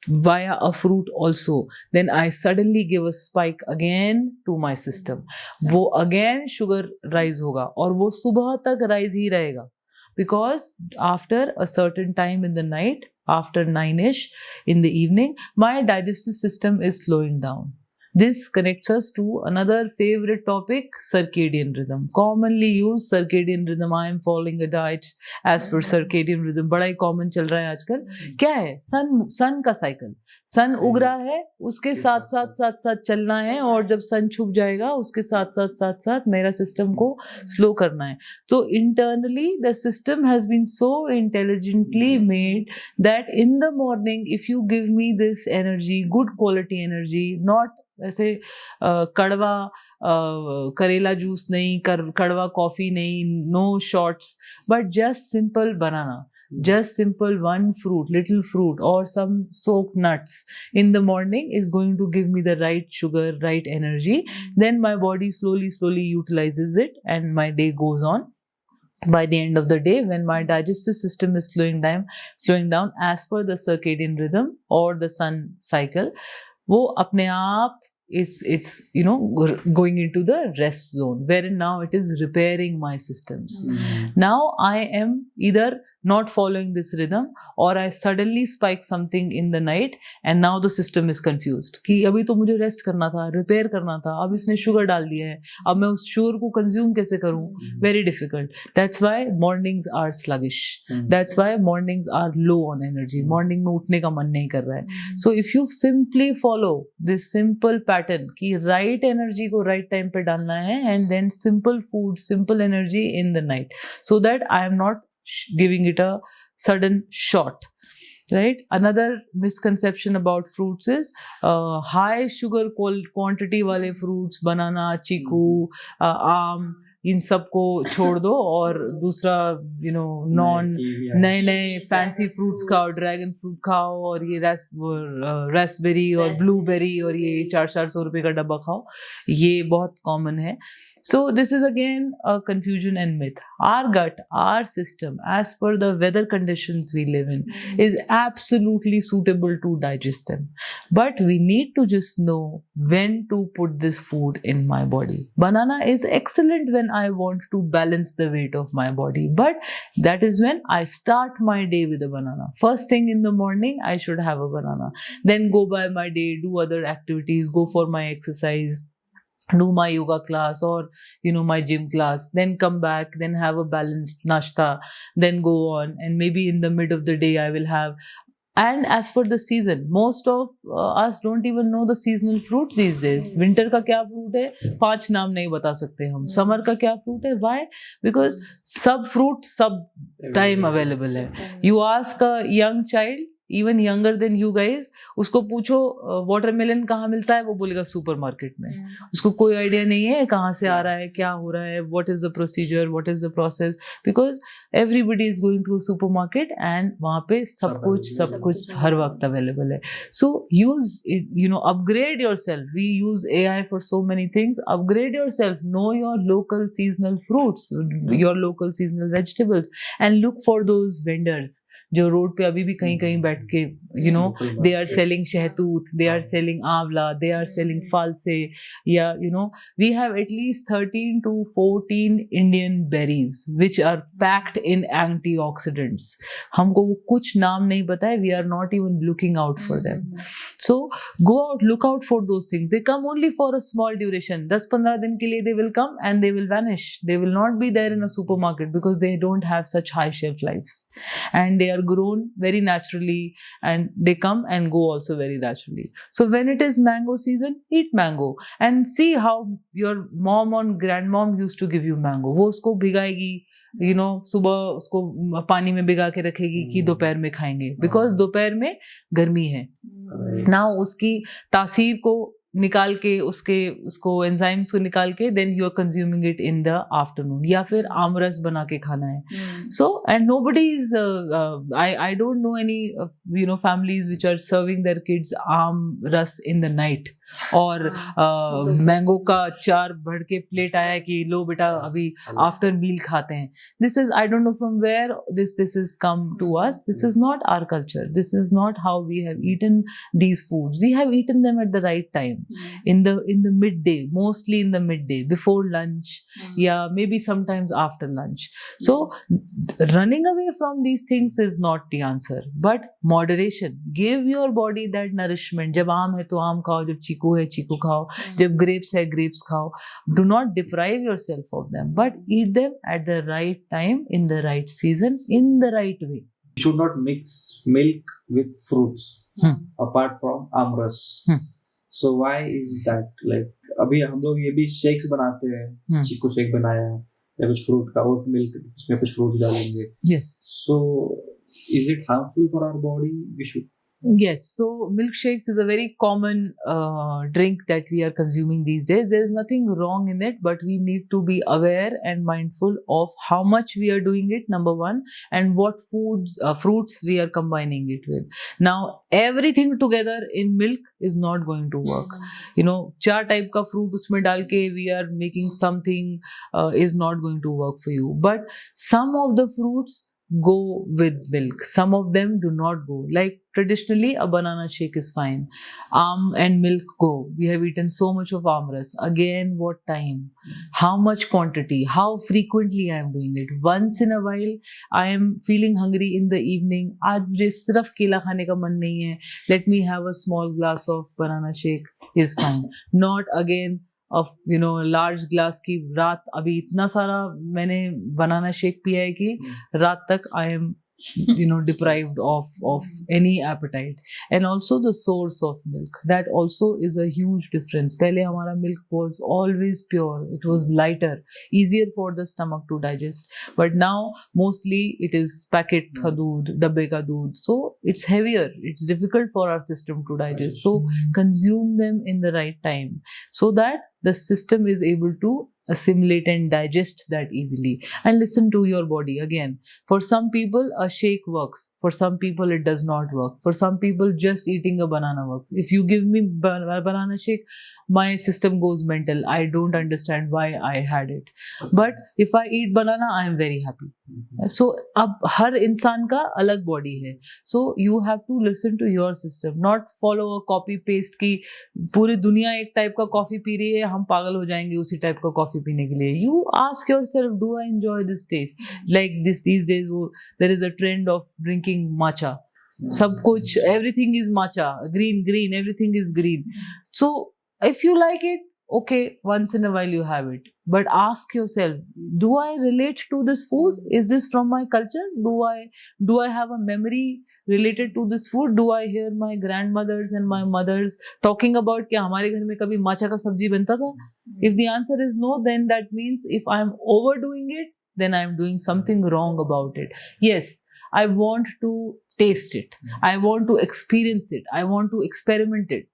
via a fruit also, then I suddenly give a spike again to my system. वो again sugar rise होगा और वो सुबह तक rise ही रहेगा, because after a certain time in the night, after 9ish in the evening, my digestive system is slowing down. This connects us to another favorite topic, circadian rhythm. Commonly used circadian rhythm. I am following a diet as per circadian rhythm. बड़ा ही common चल रहा है आजकल. क्या है? सन का cycle. सन उग रहा है, उसके साथ साथ चलना है, और जब सन छुप जाएगा उसके साथ साथ मेरा सिस्टम को स्लो करना है. तो internally the system has been so intelligently made that in the morning if you give me this energy, good quality energy, not ऐसे कड़वा करेला जूस नहीं, कड़वा कॉफी नहीं, no shots, but just simple बनाना, just simple one fruit, little fruit or some soaked nuts in the morning is going to give me the right sugar, right energy. Then my body slowly utilizes it and my day goes on. By the end of the day, when my digestive system is slowing down as per the circadian rhythm or the sun cycle, वो अपने आप it's going into the rest zone, wherein now it is repairing my systems. Now I am either not following this rhythm or I suddenly spike something in the night and now the system is confused कि अभी तो मुझे rest करना था, repair करना था, अब इसने शुगर डाल दिया है, अब मैं उस शुगर को कंज्यूम कैसे करूं? Very difficult. That's why mornings are sluggish. That's why mornings are low on energy. Morning में उठने का मन नहीं कर रहा है. So if you simply follow this simple pattern कि right energy को right time पे डालना है and then simple food, simple energy in the night, so that I am not giving it a sudden shot, right? Another misconception about fruits is high sugar quantity वाले fruits, banana, चीकू, आम, इन सबको छोड़ दो और दूसरा नए फैंसी फ्रूट्स खाओ, dragon fruit खाओ, और ये रास्पबेरी और ब्लूबेरी और ये 400 रुपए का डब्बा खाओ. ये बहुत कॉमन है. So this is again a confusion and myth. Our gut, our system, as per the weather conditions we live in, is absolutely suitable to digest them. But we need to just know when to put this food in my body. Banana is excellent when I want to balance the weight of my body. But that is when I start my day with a banana. First thing in the morning, I should have a banana. Then go by my day, do other activities, go for my exercise, do my yoga class or my gym class, then come back, then have a balanced nashta, then go on, and maybe in the mid of the day I will have. And as per the season, most of us don't even know the seasonal fruits these days. Winter का क्या fruit है, 5 नाम नहीं बता सकते हम. Summer का क्या fruit है, why? Because सब fruit सब time available है. You ask a young child, even younger than you guys, उसको पूछो वाटरमेलन कहाँ मिलता है, वो बोलेगा सुपर मार्केट में. उसको कोई आइडिया नहीं है कहाँ से आ रहा है, क्या हो रहा है, what is the procedure, what is the process, because everybody is going to a supermarket and वहाँ पे सब कुछ हर वक्त available है. So use it, upgrade yourself. We use AI for so many things. Upgrade yourself, know your local seasonal fruits, your local seasonal vegetables, and look for those vendors जो road पे अभी भी कहीं कहीं बैठ के they are selling शहतूत, they are selling आंवला, they are selling false, या we have at least 13 to 14 Indian berries which are packed in antioxidants. हमको वो कुछ नाम नहीं पता है, we are not even looking out for them. So go out, look out for those things. They come only for a small duration. 10-15 दिन के लिए they will come and they will vanish. They will not be there in a supermarket because they don't have such high shelf lives, and they are grown very naturally and they come and go also very naturally. So when it is mango season, eat mango and see how your mom or grandmom used to give you mango. वो उसको भिगाएगी, सुबह उसको पानी में भिगा के रखेगी कि दोपहर में खाएंगे, बिकॉज दोपहर में गर्मी है ना. उसकी तासीर को निकाल के उसको एंजाइम्स को निकाल के then you are consuming it in the afternoon, या फिर आमरस बना के खाना है. So and nobody is I don't know any families which are serving their kids aam ras in the night, और मैंगो का 4 भर के प्लेट आया कि लो बेटा अभी आफ्टर मील खाते हैं. This is, I don't know from where this is come to us. This is not our culture. This is not how we have eaten these foods. We have eaten them at the right time, in the midday, mostly in the midday, before lunch, yeah, maybe sometimes after lunch. So running away from these things is not the answer, but moderation. Give your body that nourishment. जब आम है तो आम खाओ, जब चीकू है चीकू खाओ, जब grapes है grapes खाओ. Do not deprive yourself of them, but eat them at the right time, in the right season, in the right way. You should not mix milk with fruits apart from amras. So why is that? Like अभी हम लोग ये भी shakes बनाते हैं, चीकू shake बनाया या कुछ फ्रूट का, ओट मिल्क उसमें कुछ फ्रूट्स डालेंगे. Yes. So is it harmful for our body? We should. Yes, so milkshakes is a very common drink that we are consuming these days. There is nothing wrong in it, but we need to be aware and mindful of how much we are doing it, number one, and what fruits we are combining it with. Now, everything together in milk is not going to work. You know, 4 type का fruit उसमें डाल के we are making something is not going to work for you. But some of the fruits go with milk, some of them do not go. Like traditionally a banana shake is fine, and milk go. We have eaten so much of amras. Again, what time, how much quantity, how frequently I am doing it. Once in a while I am feeling hungry in the evening, आज मुझे सिर्फ केला खाने का मन नहीं है, let me have a small glass of banana shake is fine. Not again of large glass की रात. अभी इतना सारा मैंने बनाना शेक पिया है कि रात तक I am deprived of any appetite. And also the source of milk, that also is a huge difference. पहले हमारा milk was always pure, it was lighter, easier for the stomach to digest, but now mostly it is packet का दूध, डब्बे का दूध, so it's heavier, it's difficult for our system to digest. So consume them in the right time so that the system is able to assimilate and digest that easily. And listen to your body. Again, for some people a shake works, for some people it does not work, for some people just eating a banana works. If you give me banana shake, my system goes mental. I don't understand why I had it. But if I eat banana, I am very happy. So अब हर इंसान का अलग body है. So you have to listen to your system, not follow a copy paste की पूरी दुनिया एक type का कॉफी पी रही है, हम पागल हो जाएंगे उसी टाइप का कॉफी पीने के लिए. You ask yourself, do I enjoy this taste? Like these days there is a trend of drinking matcha. सब कुछ, everything is matcha, green, everything is green. So if you like it, okay, once in a while you have it, but ask yourself, do I relate to this food? Is this from my culture? Do I have a memory related to this food? Do I hear my grandmothers and my mothers talking about कि हमारे घर में कभी माचा का सब्जी बनता था? If the answer is no, then that means if I am overdoing it, then I am doing something wrong about it. Yes, I want to taste it, I want to experience it, I want to experiment it.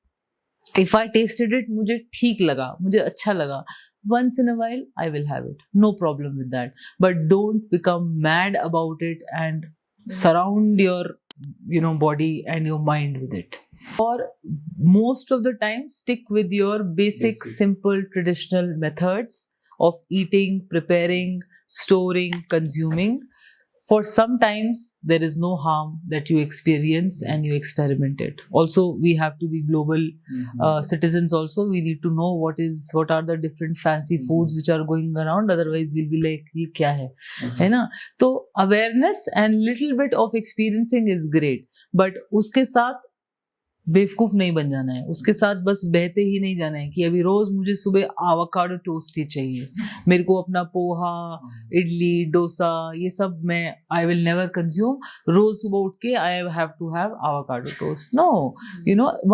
If I tasted it, मुझे ठीक लगा, मुझे अच्छा लगा, once in a while I will have it, no problem with that. But don't become mad about it and surround your body and your mind with it. Or most of the time stick with your basic simple traditional methods of eating, preparing, storing, consuming. For sometimes there is no harm that you experience and you experiment it. Also, we have to be global citizens also. We need to know what are the different fancy foods which are going around. Otherwise, we'll be like, ये क्या है ना? तो awareness and little bit of experiencing is great. But उसके साथ बेवकूफ नहीं बन जाना है, उसके साथ बस बहते ही नहीं जाना है कि अभी रोज मुझे सुबह आवाकाडो टोस्ट ही चाहिए, मेरे को अपना पोहा, इडली, डोसा, ये सब मैं आई विल नेवर कंज्यूम. रोज सुबह उठ के I have to have avocado toast. No,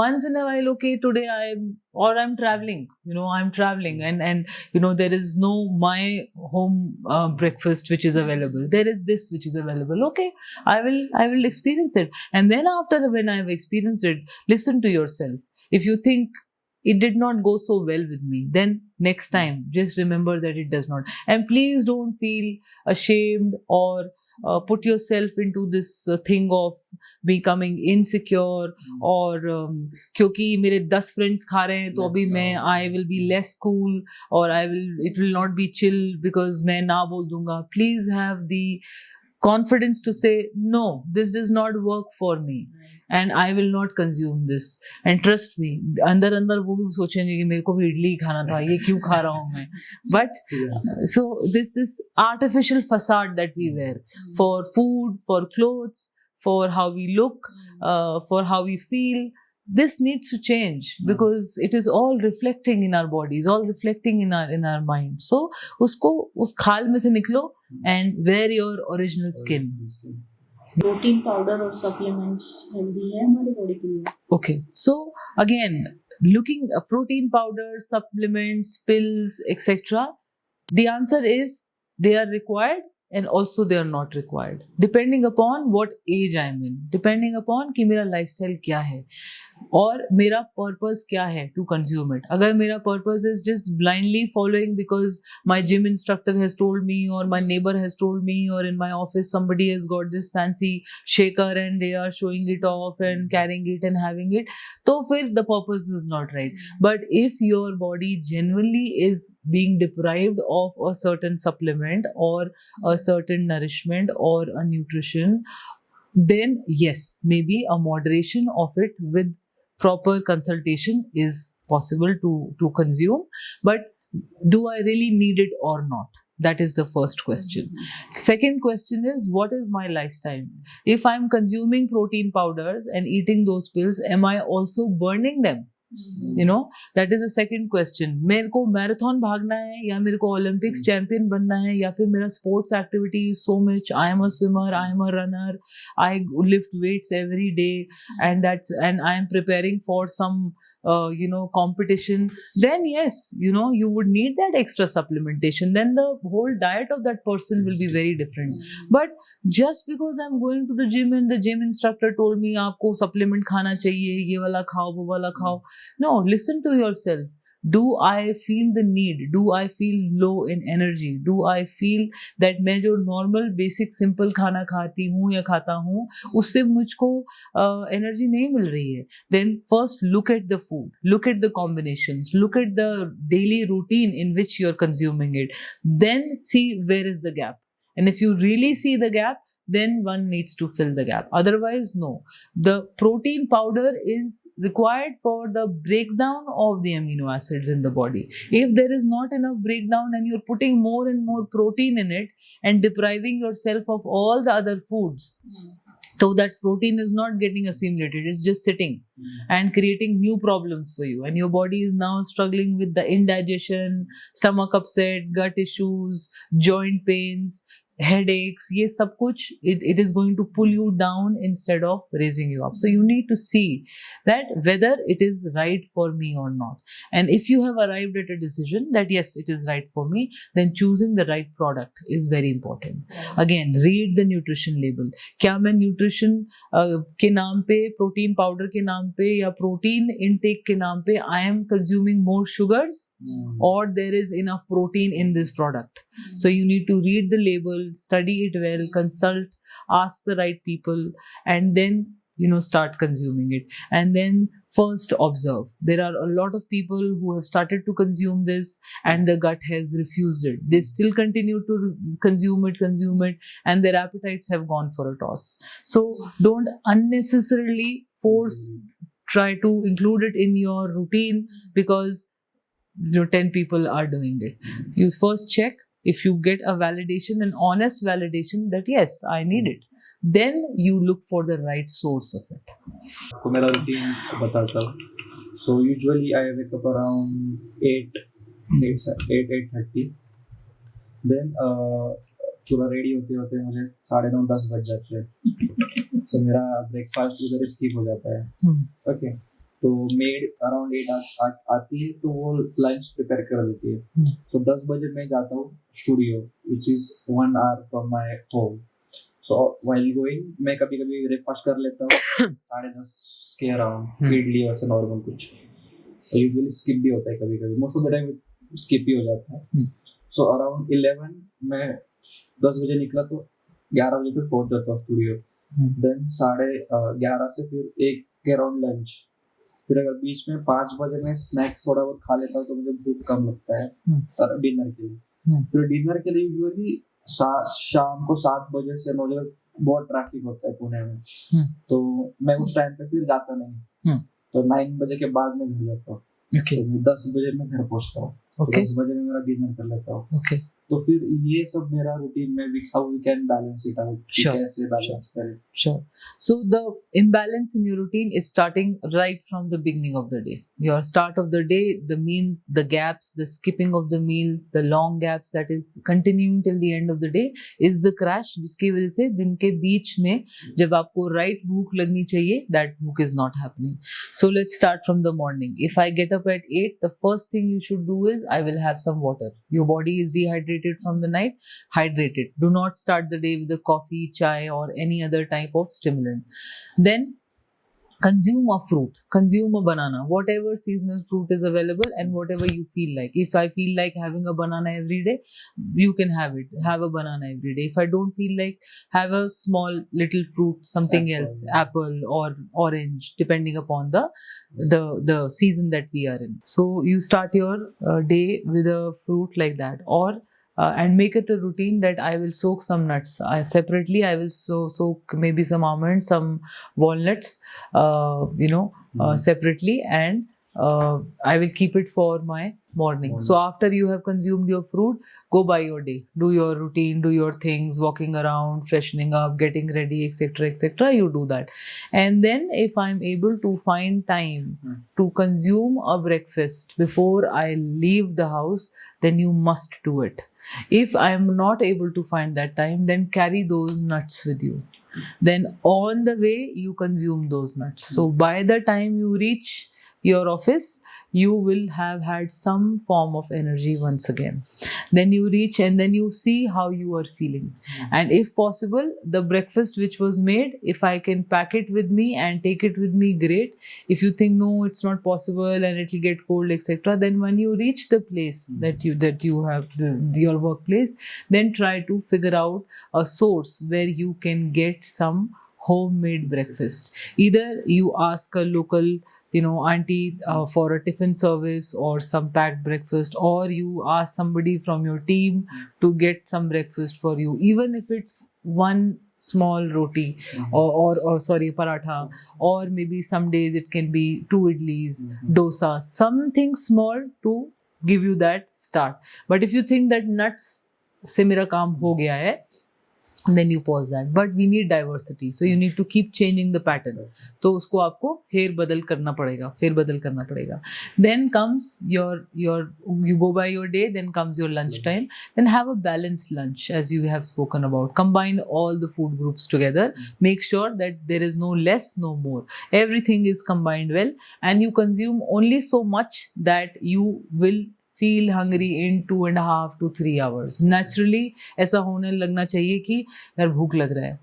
once in a while, okay, today I'm traveling, I'm traveling and there is no my home breakfast which is available, there is this which is available. Okay, I will experience it, and then after when I have experienced it, listen to yourself. If you think it did not go so well with me, then next time just remember that it does not. And please don't feel ashamed or put yourself into this thing of becoming insecure or क्योंकि मेरे 10 friends खा रहे हैं तो अभी मैं I will be less cool or it will not be chill because मैं ना बोल दूंगा. Please have the confidence to say no, this does not work for me and I will not consume this. And trust me, अंदर वो भी सोचेंगे कि मेरे को भी इडली खाना था, ये क्यों खा रहा हूँ मैं. But so this artificial facade that we wear for food, for clothes, for how we look, for how we feel, this needs to change because it is all reflecting in our bodies, all reflecting in our mind. So usko us khal mein se niklo and wear your original skin. Protein powder और supplements healthy है हमारी body के लिए? Okay, so again, looking at protein powders, supplements, pills, etc. The answer is they are required and also they are not required, depending upon what age I am in, depending upon कि मेरा lifestyle क्या है और मेरा purpose क्या है to consume it. अगर मेरा purpose is just blindly following because my gym instructor has told me or my neighbor has told me or in my office somebody has got this fancy shaker and they are showing it off and carrying it and having it, तो फिर the purpose is not right. But if your body genuinely is being deprived of a certain supplement or a certain nourishment or a nutrition, then yes, maybe a moderation of it with proper consultation is possible to consume. But do I really need it or not? That is the first question. Second question is, what is my lifestyle? If I'm consuming protein powders and eating those pills, am I also burning them? You know, that is the second question. मेरे को marathon भागना है या मेरे को Olympics champion बनना है या फिर मेरा sports activity so much, I am a swimmer, I am a runner, I lift weights every day and I am preparing for some competition, then yes, you would need that extra supplementation. Then the whole diet of that person will be very different. But just because I'm going to the gym and the gym instructor told me आपको supplement खाना चाहिए, ये वाला खाओ, वो वाला खाओ. No, listen to yourself. Do I feel the need? Do I feel low in energy? Do I feel that मैं जो normal basic simple खाना खाती हूँ या खाता हूँ उससे मुझको energy नहीं मिल रही है? Then first look at the food, look at the combinations, look at the daily routine in which you're consuming it. Then see where is the gap. And if you really see the gap, then one needs to fill the gap. Otherwise, no. The protein powder is required for the breakdown of the amino acids in the body. If there is not enough breakdown and you're putting more and more protein in it and depriving yourself of all the other foods, so that protein is not getting assimilated, it's just sitting and creating new problems for you. And your body is now struggling with the indigestion, stomach upset, gut issues, joint pains, headaches, ये सब कुछ it is going to pull you down instead of raising you up. So you need to see that whether it is right for me or not. And if you have arrived at a decision that yes, it is right for me, then choosing the right product is very important. Again, read the nutrition label. क्या मैं nutrition के नाम पे, protein powder के नाम पे या protein intake के नाम पे I am consuming more sugars or there is enough protein in this product? So you need to read the label, study it well, consult, ask the right people, and then start consuming it. And then first observe. There are a lot of people who have started to consume this and the gut has refused it. They still continue to consume it, and their appetites have gone for a toss. So don't unnecessarily try to include it in your routine because 10 people are doing it. You first check. If you get a validation, an honest validation that yes, I need it, then you look for the right source of it. आपको मेरा routine बताता हूँ. So usually I wake up around 8:30. Then पूरा ready होते मुझे 9:30-10 बज जाते हैं. So मेरा ब्रेकफास्ट उधर स्किप हो जाता है. Okay. तो मेड अराउंड 8 आती है तो वो लंच प्रिपेयर कर देती है. So 10 बजे मैं जाता हूँ studio which is 1 hour from my home. So while going मैं कभी कभी ब्रेकफास्ट कर लेता हूँ 10:30 के अराउंड, इडली वैसे नॉर्मल कुछ. यूजुअली स्किप भी होता है कभी कभी, most of the time skip ही हो जाता है. So अराउंड 11 मैं 10 बजे निकला तो 11 बजे तक पहुँच जाता हूँ स्टूडियो. देन 11:30 से फिर 1 के अराउंड लंच. फिर अगर बीच में 5 बजे में स्नैक्स थोड़ा बहुत खा लेता हूँ तो मुझे भूख कम लगता है डिनर के लिए. फिर डिनर के लिए यूजुअली शाम को 7 बजे से 9 बजे बहुत ट्रैफिक होता है पुणे में, तो मैं उस टाइम पे फिर जाता नहीं. तो 9 बजे के बाद मैं घर जाता हूँ. 10 बजे मैं घर पहुँचता हूँ. 10 बजे में मेरा डिनर कर लेता हूँ. तो फिर ये सब मेरा रूटीन में भी how we can balance it out, Sure, कैसे बैलेंस करें. Sure. So the imbalance in your routine is starting right from the beginning of the day. Your start of the day, the meals, the gaps, the skipping of the meals, the long gaps that is continuing till the end of the day is the crash, जिसकी वजह से दिन के बीच में जब आपको right भूख लगनी चाहिए, that भूख is not happening. So let's start from the morning. If I get up at 8, the first thing you should do is I will have some water. Your body is dehydrated from the night. Hydrate it. Do not start the day with a coffee, chai or any other type of stimulant. Then consume a fruit, consume a banana, whatever seasonal fruit is available and whatever you feel like. If I feel like having a banana every day, you can have it. Have a banana every day. If I don't feel like, have a small little fruit, something else, apple or orange, depending upon the season that we are in. So you start your day with a fruit like that, or and make it a routine that I will soak some nuts. Separately, I will soak maybe some almonds, some walnuts, separately, and I will keep it for my morning. So after you have consumed your fruit, go by your day. Do your routine, do your things, walking around, freshening up, getting ready, etc., etc. You do that. And then if I'm able to find time to consume a breakfast before I leave the house, then you must do it. If I am not able to find that time, then carry those nuts with you. Then on the way, you consume those nuts. So by the time you reach your office, you will have had some form of energy once again. Then you reach and then you see how you are feeling. And if possible, the breakfast which was made, if I can pack it with me and take it with me, great. If you think no, it's not possible and it will get cold, etc., then when you reach the place that you have your workplace, then try to figure out a source where you can get some homemade breakfast. Either you ask a local auntie for a tiffin service or some packed breakfast, or you ask somebody from your team to get some breakfast for you, even if it's one small roti or sorry, paratha, or maybe some days it can be 2 idlis, dosa, something small to give you that start. But if you think that nuts se mera kaam ho gaya hai, then you pause that. But we need diversity, so you need to keep changing the pattern. तो उसको आपको फेर बदल करना पड़ेगा. Then comes you go by your day. Then comes your lunch time. Then have a balanced lunch, as you have spoken about. Combine all the food groups together. Make sure that there is no less, no more. Everything is combined well, and you consume only so much that you will feel hungry in 2.5 to 3 hours. Naturally, ऐसा होने लगना चाहिए कि यार भूख लग रहा है,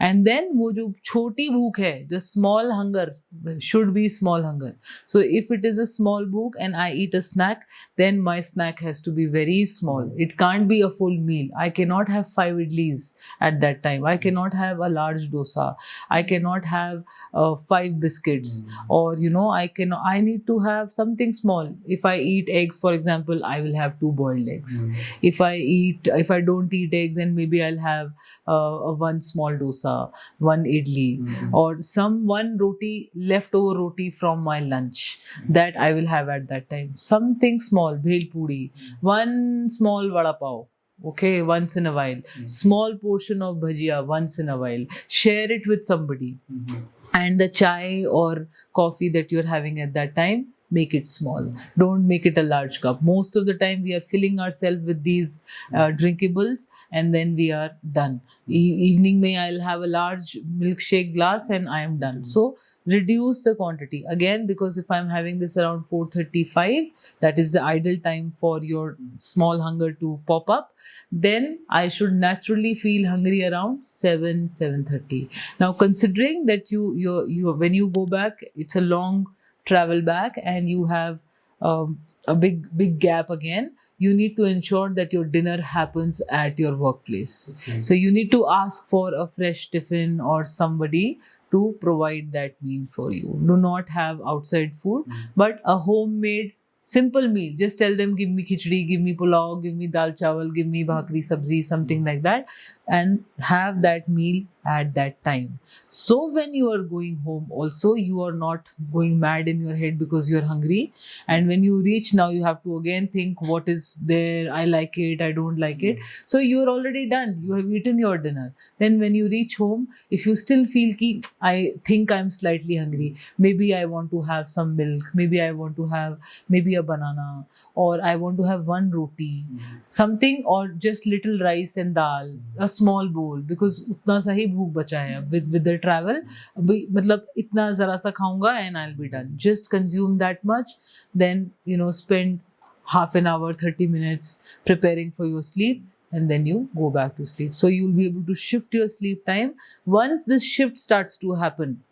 And then वो जो छोटी भूख है, the small hunger should be small hunger. So if it is a small भूख and I eat a snack, then my snack has to be very small. It can't be a full meal. I cannot have 5 idlis at that time. I cannot have a large dosa. I cannot have 5 biscuits, or I need to have something small. If I eat eggs, for example, I will have 2 boiled eggs. If I don't eat eggs, then maybe I'll have one small dosa, 1 idli, or one roti, leftover roti from my lunch that I will have at that time. Something small, bhel puri, 1 small vada pav. Okay, once in a while. Small portion of bhajia once in a while. Share it with somebody. And the chai or coffee that you're having at that time, make it small. Don't make it a large cup. Most of the time we are filling ourselves with these drinkables and then we are done. Evening may I'll have a large milkshake glass and I am done. So reduce the quantity. Again, because if I'm having this around 4:35, that is the ideal time for your small hunger to pop up, then I should naturally feel hungry around 7:30. Now, considering that you when you go back, it's a long travel back and you have a big gap again, you need to ensure that your dinner happens at your workplace. So you need to ask for a fresh tiffin or somebody to provide that meal for you. Do not have outside food, but a homemade simple meal. Just tell them, give me khichdi, give me pulao, give me dal chawal, give me bhakri sabzi, something like that, and have that meal at that time. So when you are going home also, you are not going mad in your head because you're hungry. And when you reach, now you have to again think what is there, I like it, I don't like it. So you're already done, you have eaten your dinner. Then when you reach home, if you still feel ki I think I'm slightly hungry, maybe I want to have some milk, maybe I want to have maybe a banana, or I want to have one roti, something, or just little rice and dal, a small bowl, because उतना सा ही भूख बचा है with the travel. मतलब इतना जरा सा खाऊंगा and I'll be done. Just consume that much, then spend half an hour, 30 minutes preparing for your sleep, and then you go back to sleep. So you'll be able to shift your sleep time. Once this shift starts to happen,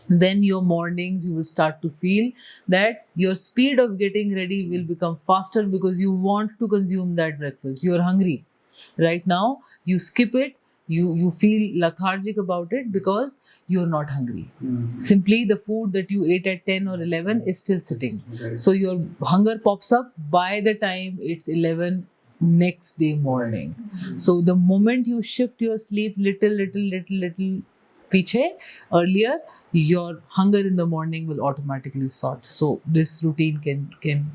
then your mornings you will start to feel that your speed of getting ready will become faster because you want to consume that breakfast. You're hungry. Right now, you skip it, you feel lethargic about it because you're not hungry. Simply the food that you ate at 10 or 11 is still sitting. So your hunger pops up by the time it's 11 next day morning. So the moment you shift your sleep little piche earlier, your hunger in the morning will automatically sort. So this routine can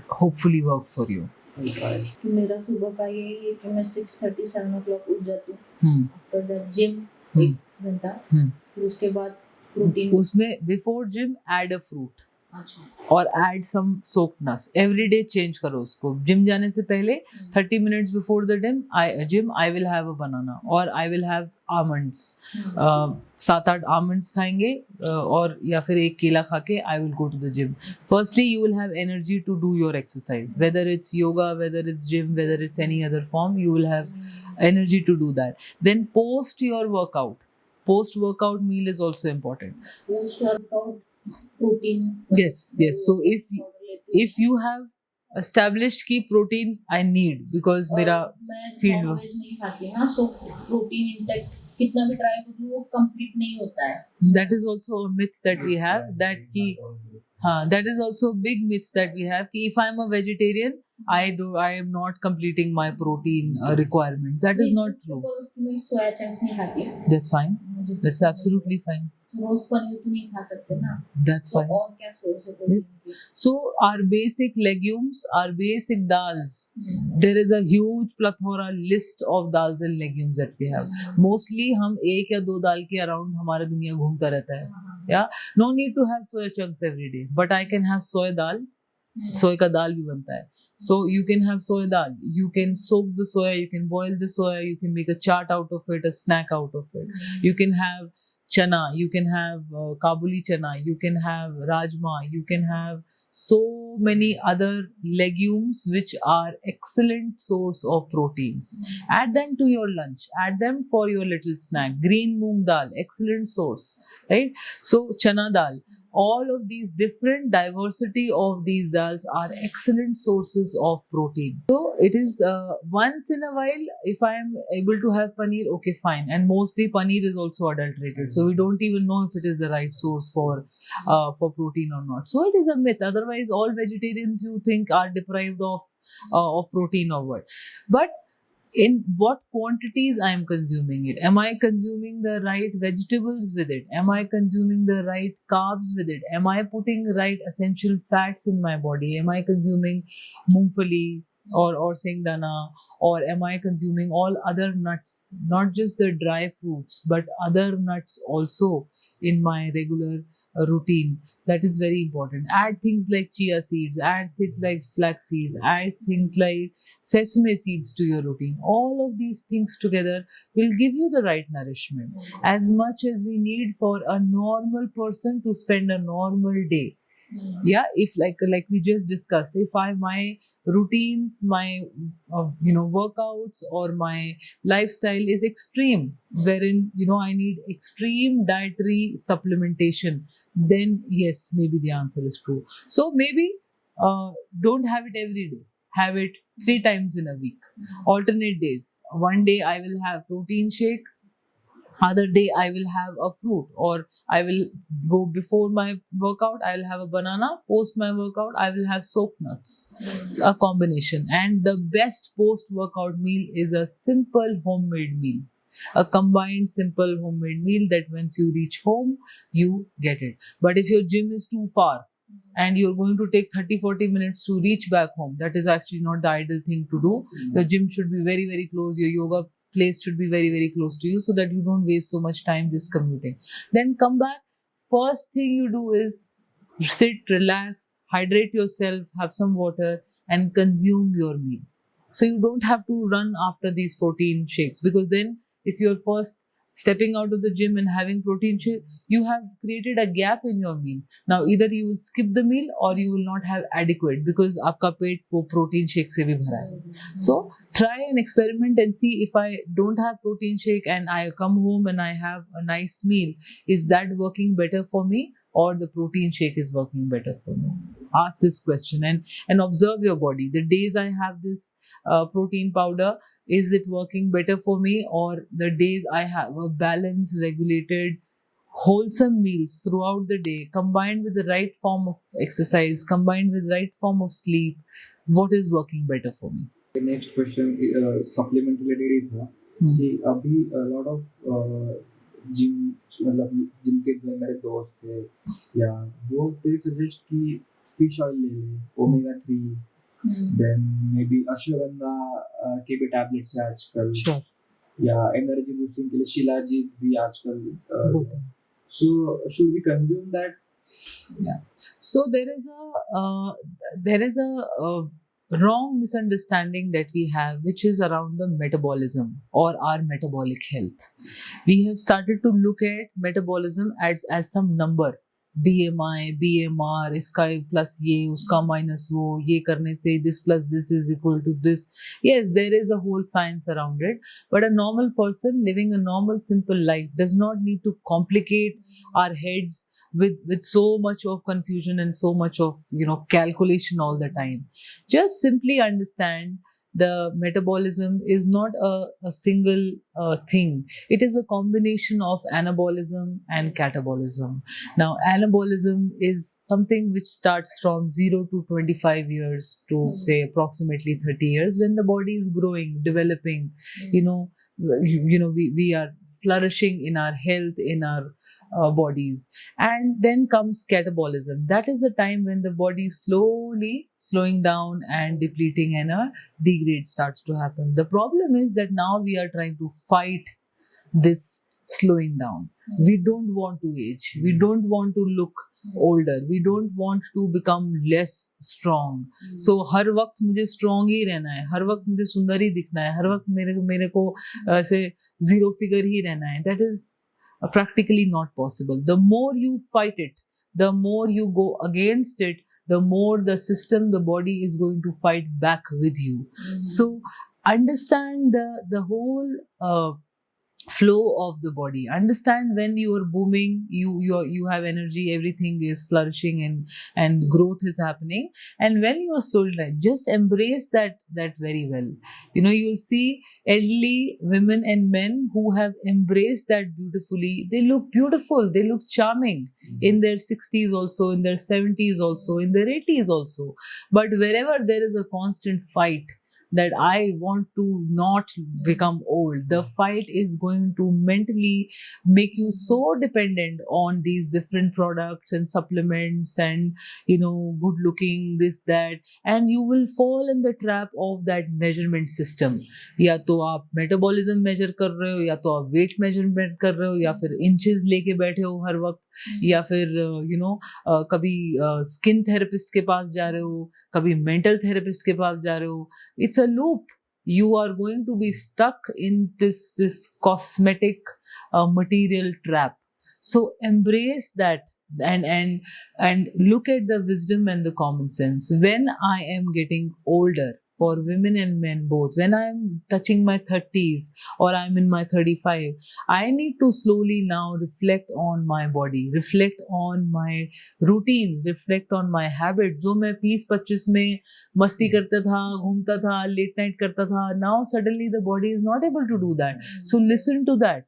hopefully work for you. मेरा सुबह का यही है कि मैं 6:30 7 o'clock उठ जाती हूँ. Hmm. After that gym Hmm. 1 घंटा, Hmm. फिर उसके बाद प्रोटीन. उसमें before gym add a fruit अच्छा. और add some soaked nuts. Every day change करो उसको. Gym जाने से पहले 30 minutes before the gym I will have a banana or I will have almonds. 7-8 almonds खाएंगे और या फिर एक केला खा के I will go to the gym. Firstly, you will have energy to do your exercise. Whether it's yoga, whether it's gym, whether it's any other form, you will have energy to do that. Then post your workout. Post-workout meal is also important. Post workout protein. Yes. So if you have established ki protein I need because मेरा मैं field nonveg नहीं खाती ना, so protein intake कितना भी try कर लूँ वो कंप्लीट नहीं होता है. that is also a myth that we have that is also a big myth that we have कि if I'm a vegetarian I am not completing my protein requirements. That is not true. मैं soya chunks नहीं खाती. That's fine. That's absolutely fine. रोज पनीर तो नहीं खा सकते ना. That's तो fine. और क्या सोर्स है protein Yes. So our basic legumes, our basic dals, की? there is a huge plethora list of dals and legumes that we have. Mostly हम 1 या 2 दाल के around हमारा दुनिया घूमता रहता है. Yeah, no need to have soya chunks every day, but I can have soy dal. सोय का दाल भी बनता है. So you can have soy dal. You can soak the soya. You can boil the soya. You can make a chaat out of it, a snack out of it. You can have chana. You can have Kabuli chana. You can have rajma. You can have so many other legumes which are excellent source of proteins. Add them to your lunch. Add them for your little snack. Green moong dal, excellent source, right? So chana dal. All of these different diversity of these dals are excellent sources of protein. So it is once in a while if I am able to have paneer, okay, fine. And mostly paneer is also adulterated, so we don't even know if it is the right source for protein or not. So it is a myth. Otherwise, all vegetarians you think are deprived of protein or what? But in what quantities I am consuming it? Am I consuming the right vegetables with it? Am I consuming the right carbs with it? Am I putting right essential fats in my body? Am I consuming mungfali or singdana, or am I consuming all other nuts, not just the dry fruits but other nuts also in my regular routine? That is very important. Add things like chia seeds, add things like flax seeds, add things like sesame seeds to your routine. All of these things together will give you the right nourishment, as much as we need for a normal person to spend a normal day. Yeah, if like we just discussed, if my routines, my workouts or my lifestyle is extreme, wherein I need extreme dietary supplementation, then yes, maybe the answer is true. So maybe don't have it every day. Have it 3 times in a week. Alternate days. One day I will have protein shake. Other day I will have a fruit, or I will go before my workout, I will have a banana. Post my workout, I will have soaked nuts. It's a combination. And the best post-workout meal is a simple homemade meal. A combined simple homemade meal that once you reach home, you get it. But if your gym is too far and you're going to take 30-40 minutes to reach back home, that is actually not the ideal thing to do. The gym should be very, very close. Your yoga place should be very, very close to you so that you don't waste so much time just commuting. Then come back. First thing you do is sit, relax, hydrate yourself, have some water, and consume your meal. So you don't have to run after these protein shakes, because then if you're first stepping out of the gym and having protein shake, you have created a gap in your meal. Now either you will skip the meal or you will not have adequate, because आपका पेट वो protein shake से भी भरा है. So try and experiment and see, if I don't have protein shake and I come home and I have a nice meal, is that working better for me, or the protein shake is working better for me? Ask this question and observe your body. The days I have this protein powder, is it working better for me, or the days I have a balanced, regulated, wholesome meals throughout the day, combined with the right form of exercise, combined with the right form of sleep, what is working better for me? Next question supplement related ही था कि अभी lot of gym, मतलब जिनके जो मेरे दोस्त थे या वो दे सजेस्ट कि फिश ऑयल ले ले, omega 3, then maybe ashwagandha के भी टैबलेट्स है आजकल, Sure. या एनर्जी बूस्टिंग के लिए शिलाजीत भी आजकल. So should we consume that? Yeah. So there is a wrong misunderstanding that we have, which is around the metabolism or our metabolic health. We have started to look at metabolism as some number. BMI, BMR, इसका plus ये, उसका minus वो, ये करने से this plus this is equal to this. Yes, there is a whole science around it. But a normal person living a normal, simple life does not need to complicate our heads with so much of confusion and so much of calculation all the time. Just simply understand the metabolism is not a single thing. It is a combination of anabolism and catabolism. Now anabolism is something which starts from 0 to 25 years to say approximately 30 years, when the body is growing, developing. We are flourishing in our health, in our bodies. And then comes catabolism. That is the time when the body is slowly slowing down and depleting, and a degrade starts to happen. The problem is that now we are trying to fight this slowing down. We don't want to age. We don't want to look older. We don't want to become less strong. So हर वक्त मुझे strong ही रहना है, हर वक्त मुझे सुंदर ही दिखना है, हर वक्त मेरे को ऐसे zero figure ही रहना है. That is practically not possible. The more you fight it, the more you go against it, the more the system, the body is going to fight back with you. So understand the whole flow of the body. Understand when you are booming, you have energy, everything is flourishing and growth is happening. And when you are slowly down, just embrace that very well. You'll see elderly women and men who have embraced that beautifully. They look beautiful, they look charming in their 60s also, in their 70s also, in their 80s also. But wherever there is a constant fight that I want to not become old, the fight is going to mentally make you so dependent on these different products and supplements and good looking, this, that, and you will fall in the trap of that measurement system. या तो आप metabolism measure कर रहे हो, या तो आप weight measurement कर रहे हो, या फिर inches लेके बैठे हो हर वक्त, या फिर कभी skin therapist के पास जा रहे हो, कभी mental therapist के पास जा रहे हो. It's a loop. You are going to be stuck in this cosmetic material trap. So embrace that and look at the wisdom and the common sense. When I am getting older, for women and men both, when I am touching my 30s or I'm in my 35, I need to slowly now reflect on my body, reflect on my routines, reflect on my habits. जो मैं 20-25 में मस्ती करता था, घूमता था, late night करता था, now suddenly the body is not able to do that. So listen to that.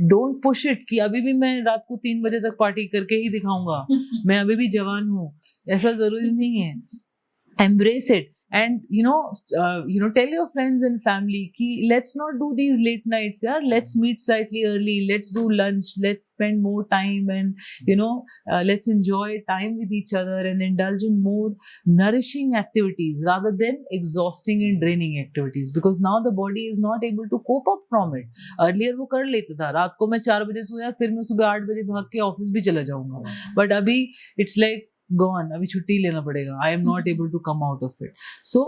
Don't push it कि अभी भी मैं रात को 3 बजे तक पार्टी करके ही दिखाऊंगा, मैं अभी भी जवान हूँ, ऐसा जरूरी नहीं है. Embrace it. and tell your friends and family ki let's not do these late nights, yeah, let's meet slightly early, let's do lunch, let's spend more time, and let's enjoy time with each other and indulge in more nourishing activities rather than exhausting and draining activities, because now the body is not able to cope up from it. Earlier वो कर लेता था, रात को मैं 4 बजे सोया, फिर मैं सुबह 8 बजे भाग के ऑफिस भी चला जाऊंगा, बट अभी it's like gone, अभी छुट्टी लेना पड़ेगा, I am not able to come out of it. So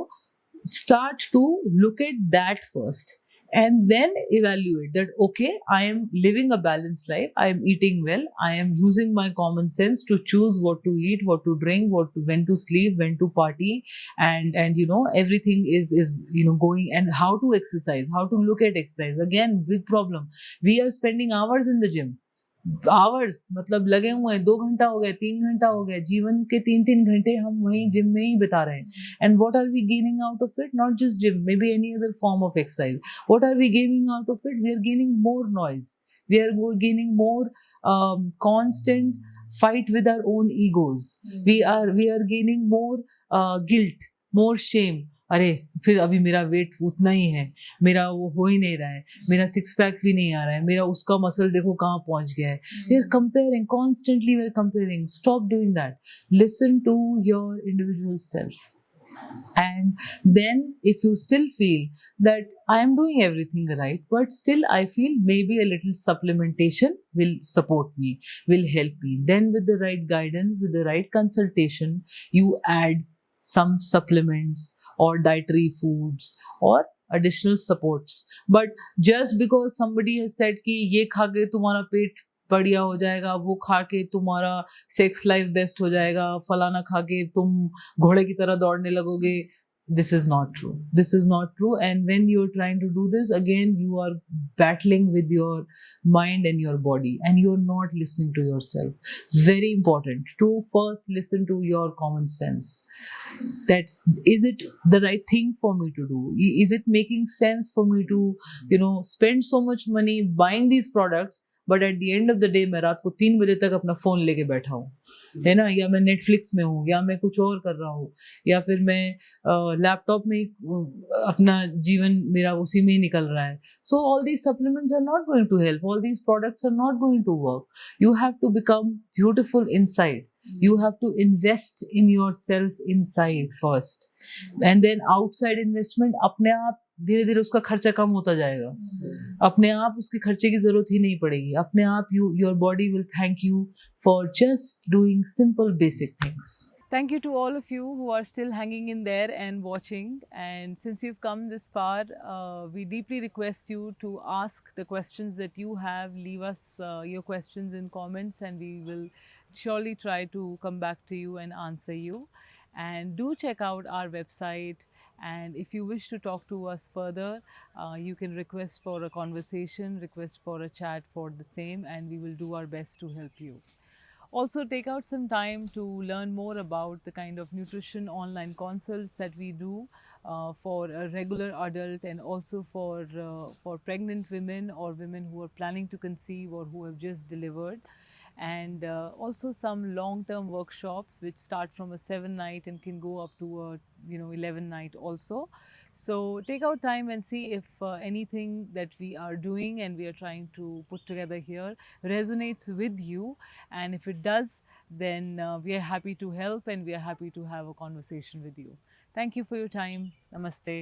start to look at that first and then evaluate that, okay, I am living a balanced life, I am eating well, I am using my common sense to choose what to eat, what to drink, when to sleep, when to party, and everything is going, and how to exercise, how to look at exercise. Again, big problem, we are spending hours in the gym, hours, मतलब लगे हुए हैं, 2 घंटा हो गया, 3 घंटा हो गया, जीवन के 3-3 घंटे हम वहीं जिम में ही बिता रहे हैं. And what are we gaining out of it? Not just gym, maybe any other form of exercise. What are we gaining out of it? We are gaining more noise, we are gaining more constant fight with our own egos. We are gaining more guilt, more shame. अरे फिर अभी मेरा wait उतना ही है, मेरा वो हो ही नहीं रहा है, मेरा 6 पैक भी नहीं आ रहा है, मेरा उसका मसल देखो कहाँ पहुंच गया है. We are comparing constantly, we are comparing. Stop doing that. Listen to your individual self. And then if you still feel that I am doing everything right, but still I feel maybe a little supplementation will support me, will help me, then with the right guidance, with the right consultation, you add some supplements or dietary foods or additional supports. But just because somebody has said कि ये खा के तुम्हारा पेट बढ़िया हो जाएगा, वो खा के तुम्हारा सेक्स लाइफ बेस्ट हो जाएगा, फलाना खा के तुम घोड़े की तरह दौड़ने लगोगे, this is not true. This is not true. And when you're trying to do this, again, you are battling with your mind and your body, and you're not listening to yourself. Very important to first listen to your common sense. That is it the right thing for me to do? Is it making sense for me to, spend so much money buying these products, but at the end of the day मैं रात को 3 बजे तक अपना phone लेके बैठा हूँ, है ना, या मैं नेटफ्लिक्स में हूँ, या मैं कुछ और कर रहा हूँ, या फिर मैं लैपटॉप में अपना जीवन मेरा उसी में ही निकल रहा है. So all these supplements are not going to help, all these products are not going to work. You have to become beautiful inside. You have to invest in yourself inside first, and then outside investment अपने आप धीरे धीरे उसका खर्चा कम होता जाएगा, अपने आप उसके खर्चे की जरूरत ही नहीं पड़ेगी, अपने आप your body will thank you for just doing simple basic things. Thank you to all of you who are still hanging in there and watching. And since you've come this far, we deeply request you to ask the questions that you have. Leave us your questions in comments, and we will surely try to come back to you and answer you. And do check out our website. And if you wish to talk to us further, you can request for a conversation, request for a chat for the same, and we will do our best to help you. Also, take out some time to learn more about the kind of nutrition online consults that we do for a regular adult, and also for pregnant women or women who are planning to conceive or who have just delivered. And also some long-term workshops which start from a 7-night and can go up to a 11-night also. So take out time and see if anything that we are doing and we are trying to put together here resonates with you, and if it does, then we are happy to help, and we are happy to have a conversation with you. Thank you for your time. Namaste.